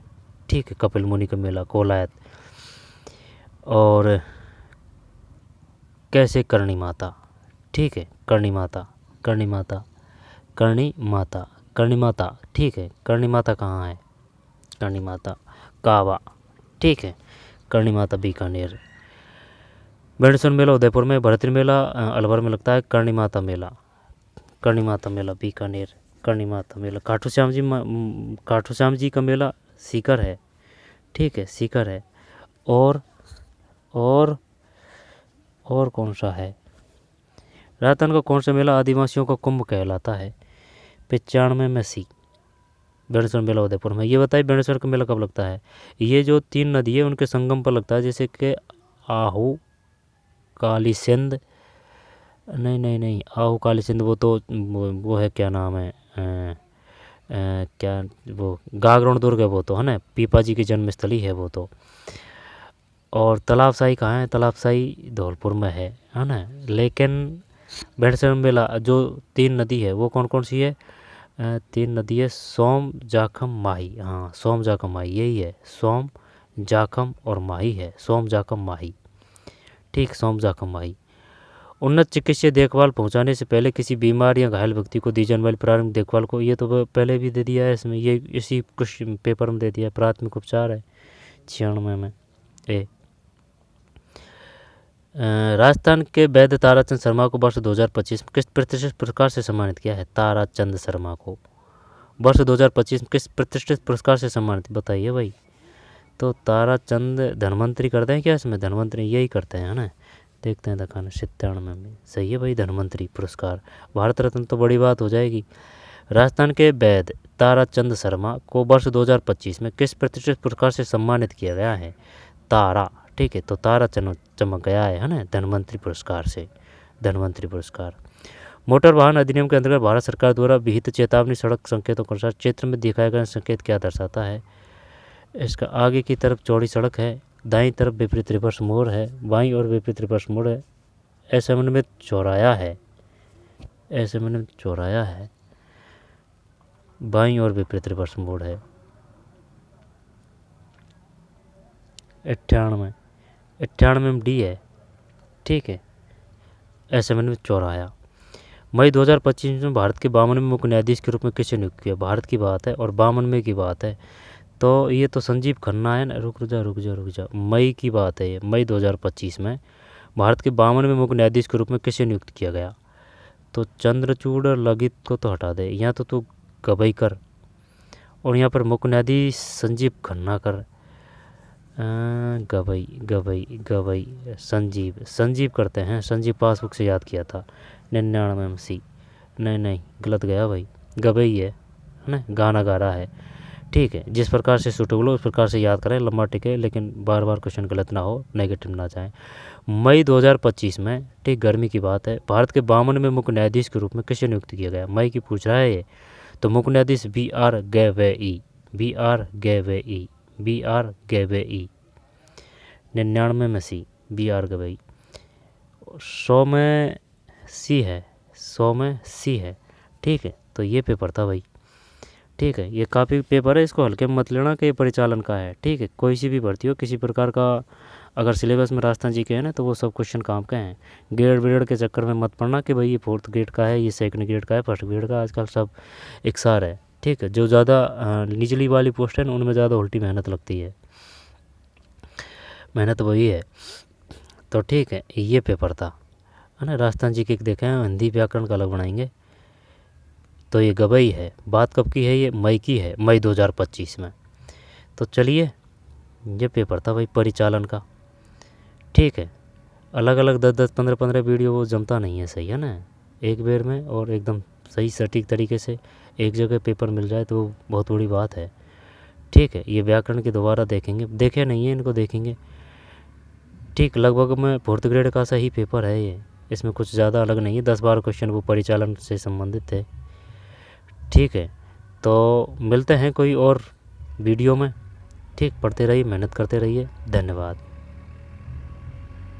ठीक है। कपिल मुनि का मेला, कोलायत। और कैसे करणी माता। ठीक है। करणी माता, करणी माता, करणी माता, करणी माता। ठीक है। करणी माता कहाँ है? करणी माता कावा। ठीक है। करणी माता बीकानेर। बेणेश्वर मेला उदयपुर में, भरतरी मेला अलवर में लगता है। करणी माता मेला, करणी माता मेला बीकानेर, करणी माता मेला। खाटू श्याम जी का मेला सीकर है। ठीक है, सीकर है। और कौन सा है? राजस्थान का कौन सा मेला आदिवासियों का कुंभ कहलाता है? 95 में सी, बेणेश्वर मेला उदयपुर में। ये बताइए बेणेश्वर का मेला कब लगता है? ये जो 3 नदी है उनके संगम पर लगता है, जैसे कि आहू, काली सिंध, नहीं आहू काली सिंध वो तो वो है, क्या नाम है, क्या वो गागरोण दुर्ग है वो तो, है ना, पीपा जी की जन्मस्थली है वो तो। और तालाबशाही कहाँ है? तालाबशाही धौलपुर में है ना। लेकिन बेणेश्वर मेला जो 3 नदी है वो कौन कौन सी है? 3 नदी है, सोम, जाखम, माही। हाँ, सोम, जाखम, माही यही है। सोम, जाखम और माही है, सोम, जाखम, माही। ठीक, सोम, जाखम, माही। उन्नत चिकित्सीय देखभाल पहुंचाने से पहले किसी बीमार या घायल व्यक्ति को दी जाने वाली प्रारंभिक देखभाल को, ये तो पहले भी दे दिया है इसमें, ये इसी कुछ पेपर में दे दिया है। प्राथमिक उपचार है 96 में ए। राजस्थान के वैद्य ताराचंद शर्मा को वर्ष 2025 में किस प्रतिष्ठित पुरस्कार से सम्मानित किया है? ताराचंद शर्मा को वर्ष 2025 में किस प्रतिष्ठित पुरस्कार से सम्मानित, बताइए भाई। तो ताराचंद धनवंतरी करते हैं क्या इसमें? धनवंतरी यही करते हैं, है ना। देखते हैं दिखाना 97 में सही है भाई। धन्वंतरी पुरस्कार, भारत रत्न तो बड़ी बात हो जाएगी। राजस्थान के वैद्य ताराचंद शर्मा को वर्ष 2025 में किस प्रतिष्ठित पुरस्कार से सम्मानित किया गया है? तारा, ठीक है, तो तारा चमक गया है ना धन्वंतरी पुरस्कार से, धन्वंतरी पुरस्कार। मोटर वाहन अधिनियम के अंतर्गत भारत सरकार द्वारा विहित चेतावनी सड़क संकेतों के अनुसार क्षेत्र में दिखाया गया संकेत क्या दर्शाता है? इसका आगे की तरफ चौड़ी सड़क है, दाईं तरफ विपरीत रिवर्स मोड़ है, बाईं और विपरीत रिवर्स मोड़ है, असमन्वित चौराया है, असमन्वित चौराया है, बाईं और विपरीत रिवर्स मोड़ है। 98 में डी है, ठीक है, असमन्वित चौराया। मई 2025 में भारत के 52वें मुख्य न्यायाधीश के रूप में किसे नियुक्त किया? भारत की बात है और 52वें की बात है, तो ये तो संजीव खन्ना है ना। रुक जा, मई की बात है ये, मई 2025 में भारत के 52वें मुख्य न्यायाधीश के रूप में किसे नियुक्त किया गया? तो चंद्रचूड़ लगित को तो हटा दे, यहाँ तो तू गवई कर, और यहाँ पर मुख्य न्यायाधीश संजीव खन्ना कर। गवई संजीव करते हैं, संजीव पासबुक से याद किया था। 99 में सी, नहीं गलत गया भाई, गवई है ना, गाना गा रहा है, ठीक है। जिस प्रकार से सूटेबल हो उस प्रकार से याद करें, लंबा टिके, लेकिन बार बार क्वेश्चन गलत ना हो, नेगेटिव ना जाए। मई 2025 में, ठीक, गर्मी की बात है, भारत के 52वें मुख्य न्यायाधीश के रूप में किसे नियुक्त किया गया? मई की पूछ रहा है ये, तो मुख्य न्यायाधीश BR गैवेई। 99 में सी, BR गवई। 100 में सी है, ठीक है। तो ये पेपर था भाई, ठीक है, ये काफ़ी पेपर है, इसको हल्के में मत लेना कि ये परिचालन का है, ठीक है। कोई सी भी भर्ती हो, किसी प्रकार का अगर सिलेबस में राजस्थान जी के हैं ना, तो वो सब क्वेश्चन काम के हैं। ग्रेड के चक्कर में मत पड़ना कि भाई ये 4th ग्रेड का है, ये 2nd ग्रेड का है, 1st ग्रेड का, आजकल सब एक सार है, ठीक है। जो ज़्यादा निचली वाली पोस्ट है ना, उनमें ज़्यादा उल्टी मेहनत लगती है, मेहनत वही है। तो ठीक है, ये पेपर था, है ना। राजस्थान जी के देखें, हिंदी व्याकरण का अलग बनाएंगे। तो ये गवई है, बात कब की है? ये मई की है, मई 2025 में। तो चलिए, ये पेपर था भाई परिचालन का, ठीक है। अलग अलग 10-10, 15-15 वीडियो वो जमता नहीं है, सही है ना। एक बार में और एकदम सही सटीक तरीके से एक जगह पेपर मिल जाए तो बहुत बड़ी बात है, ठीक है। ये व्याकरण की दोबारा देखेंगे, देखे नहीं है इनको, देखेंगे, ठीक। लगभग में 4th ग्रेड का सा ही पेपर है ये, इसमें कुछ ज़्यादा अलग नहीं है। 10-12 क्वेश्चन वो परिचालन से संबंधित थे, ठीक है। तो मिलते हैं कोई और वीडियो में, ठीक। पढ़ते रहिए, मेहनत करते रहिए, धन्यवाद।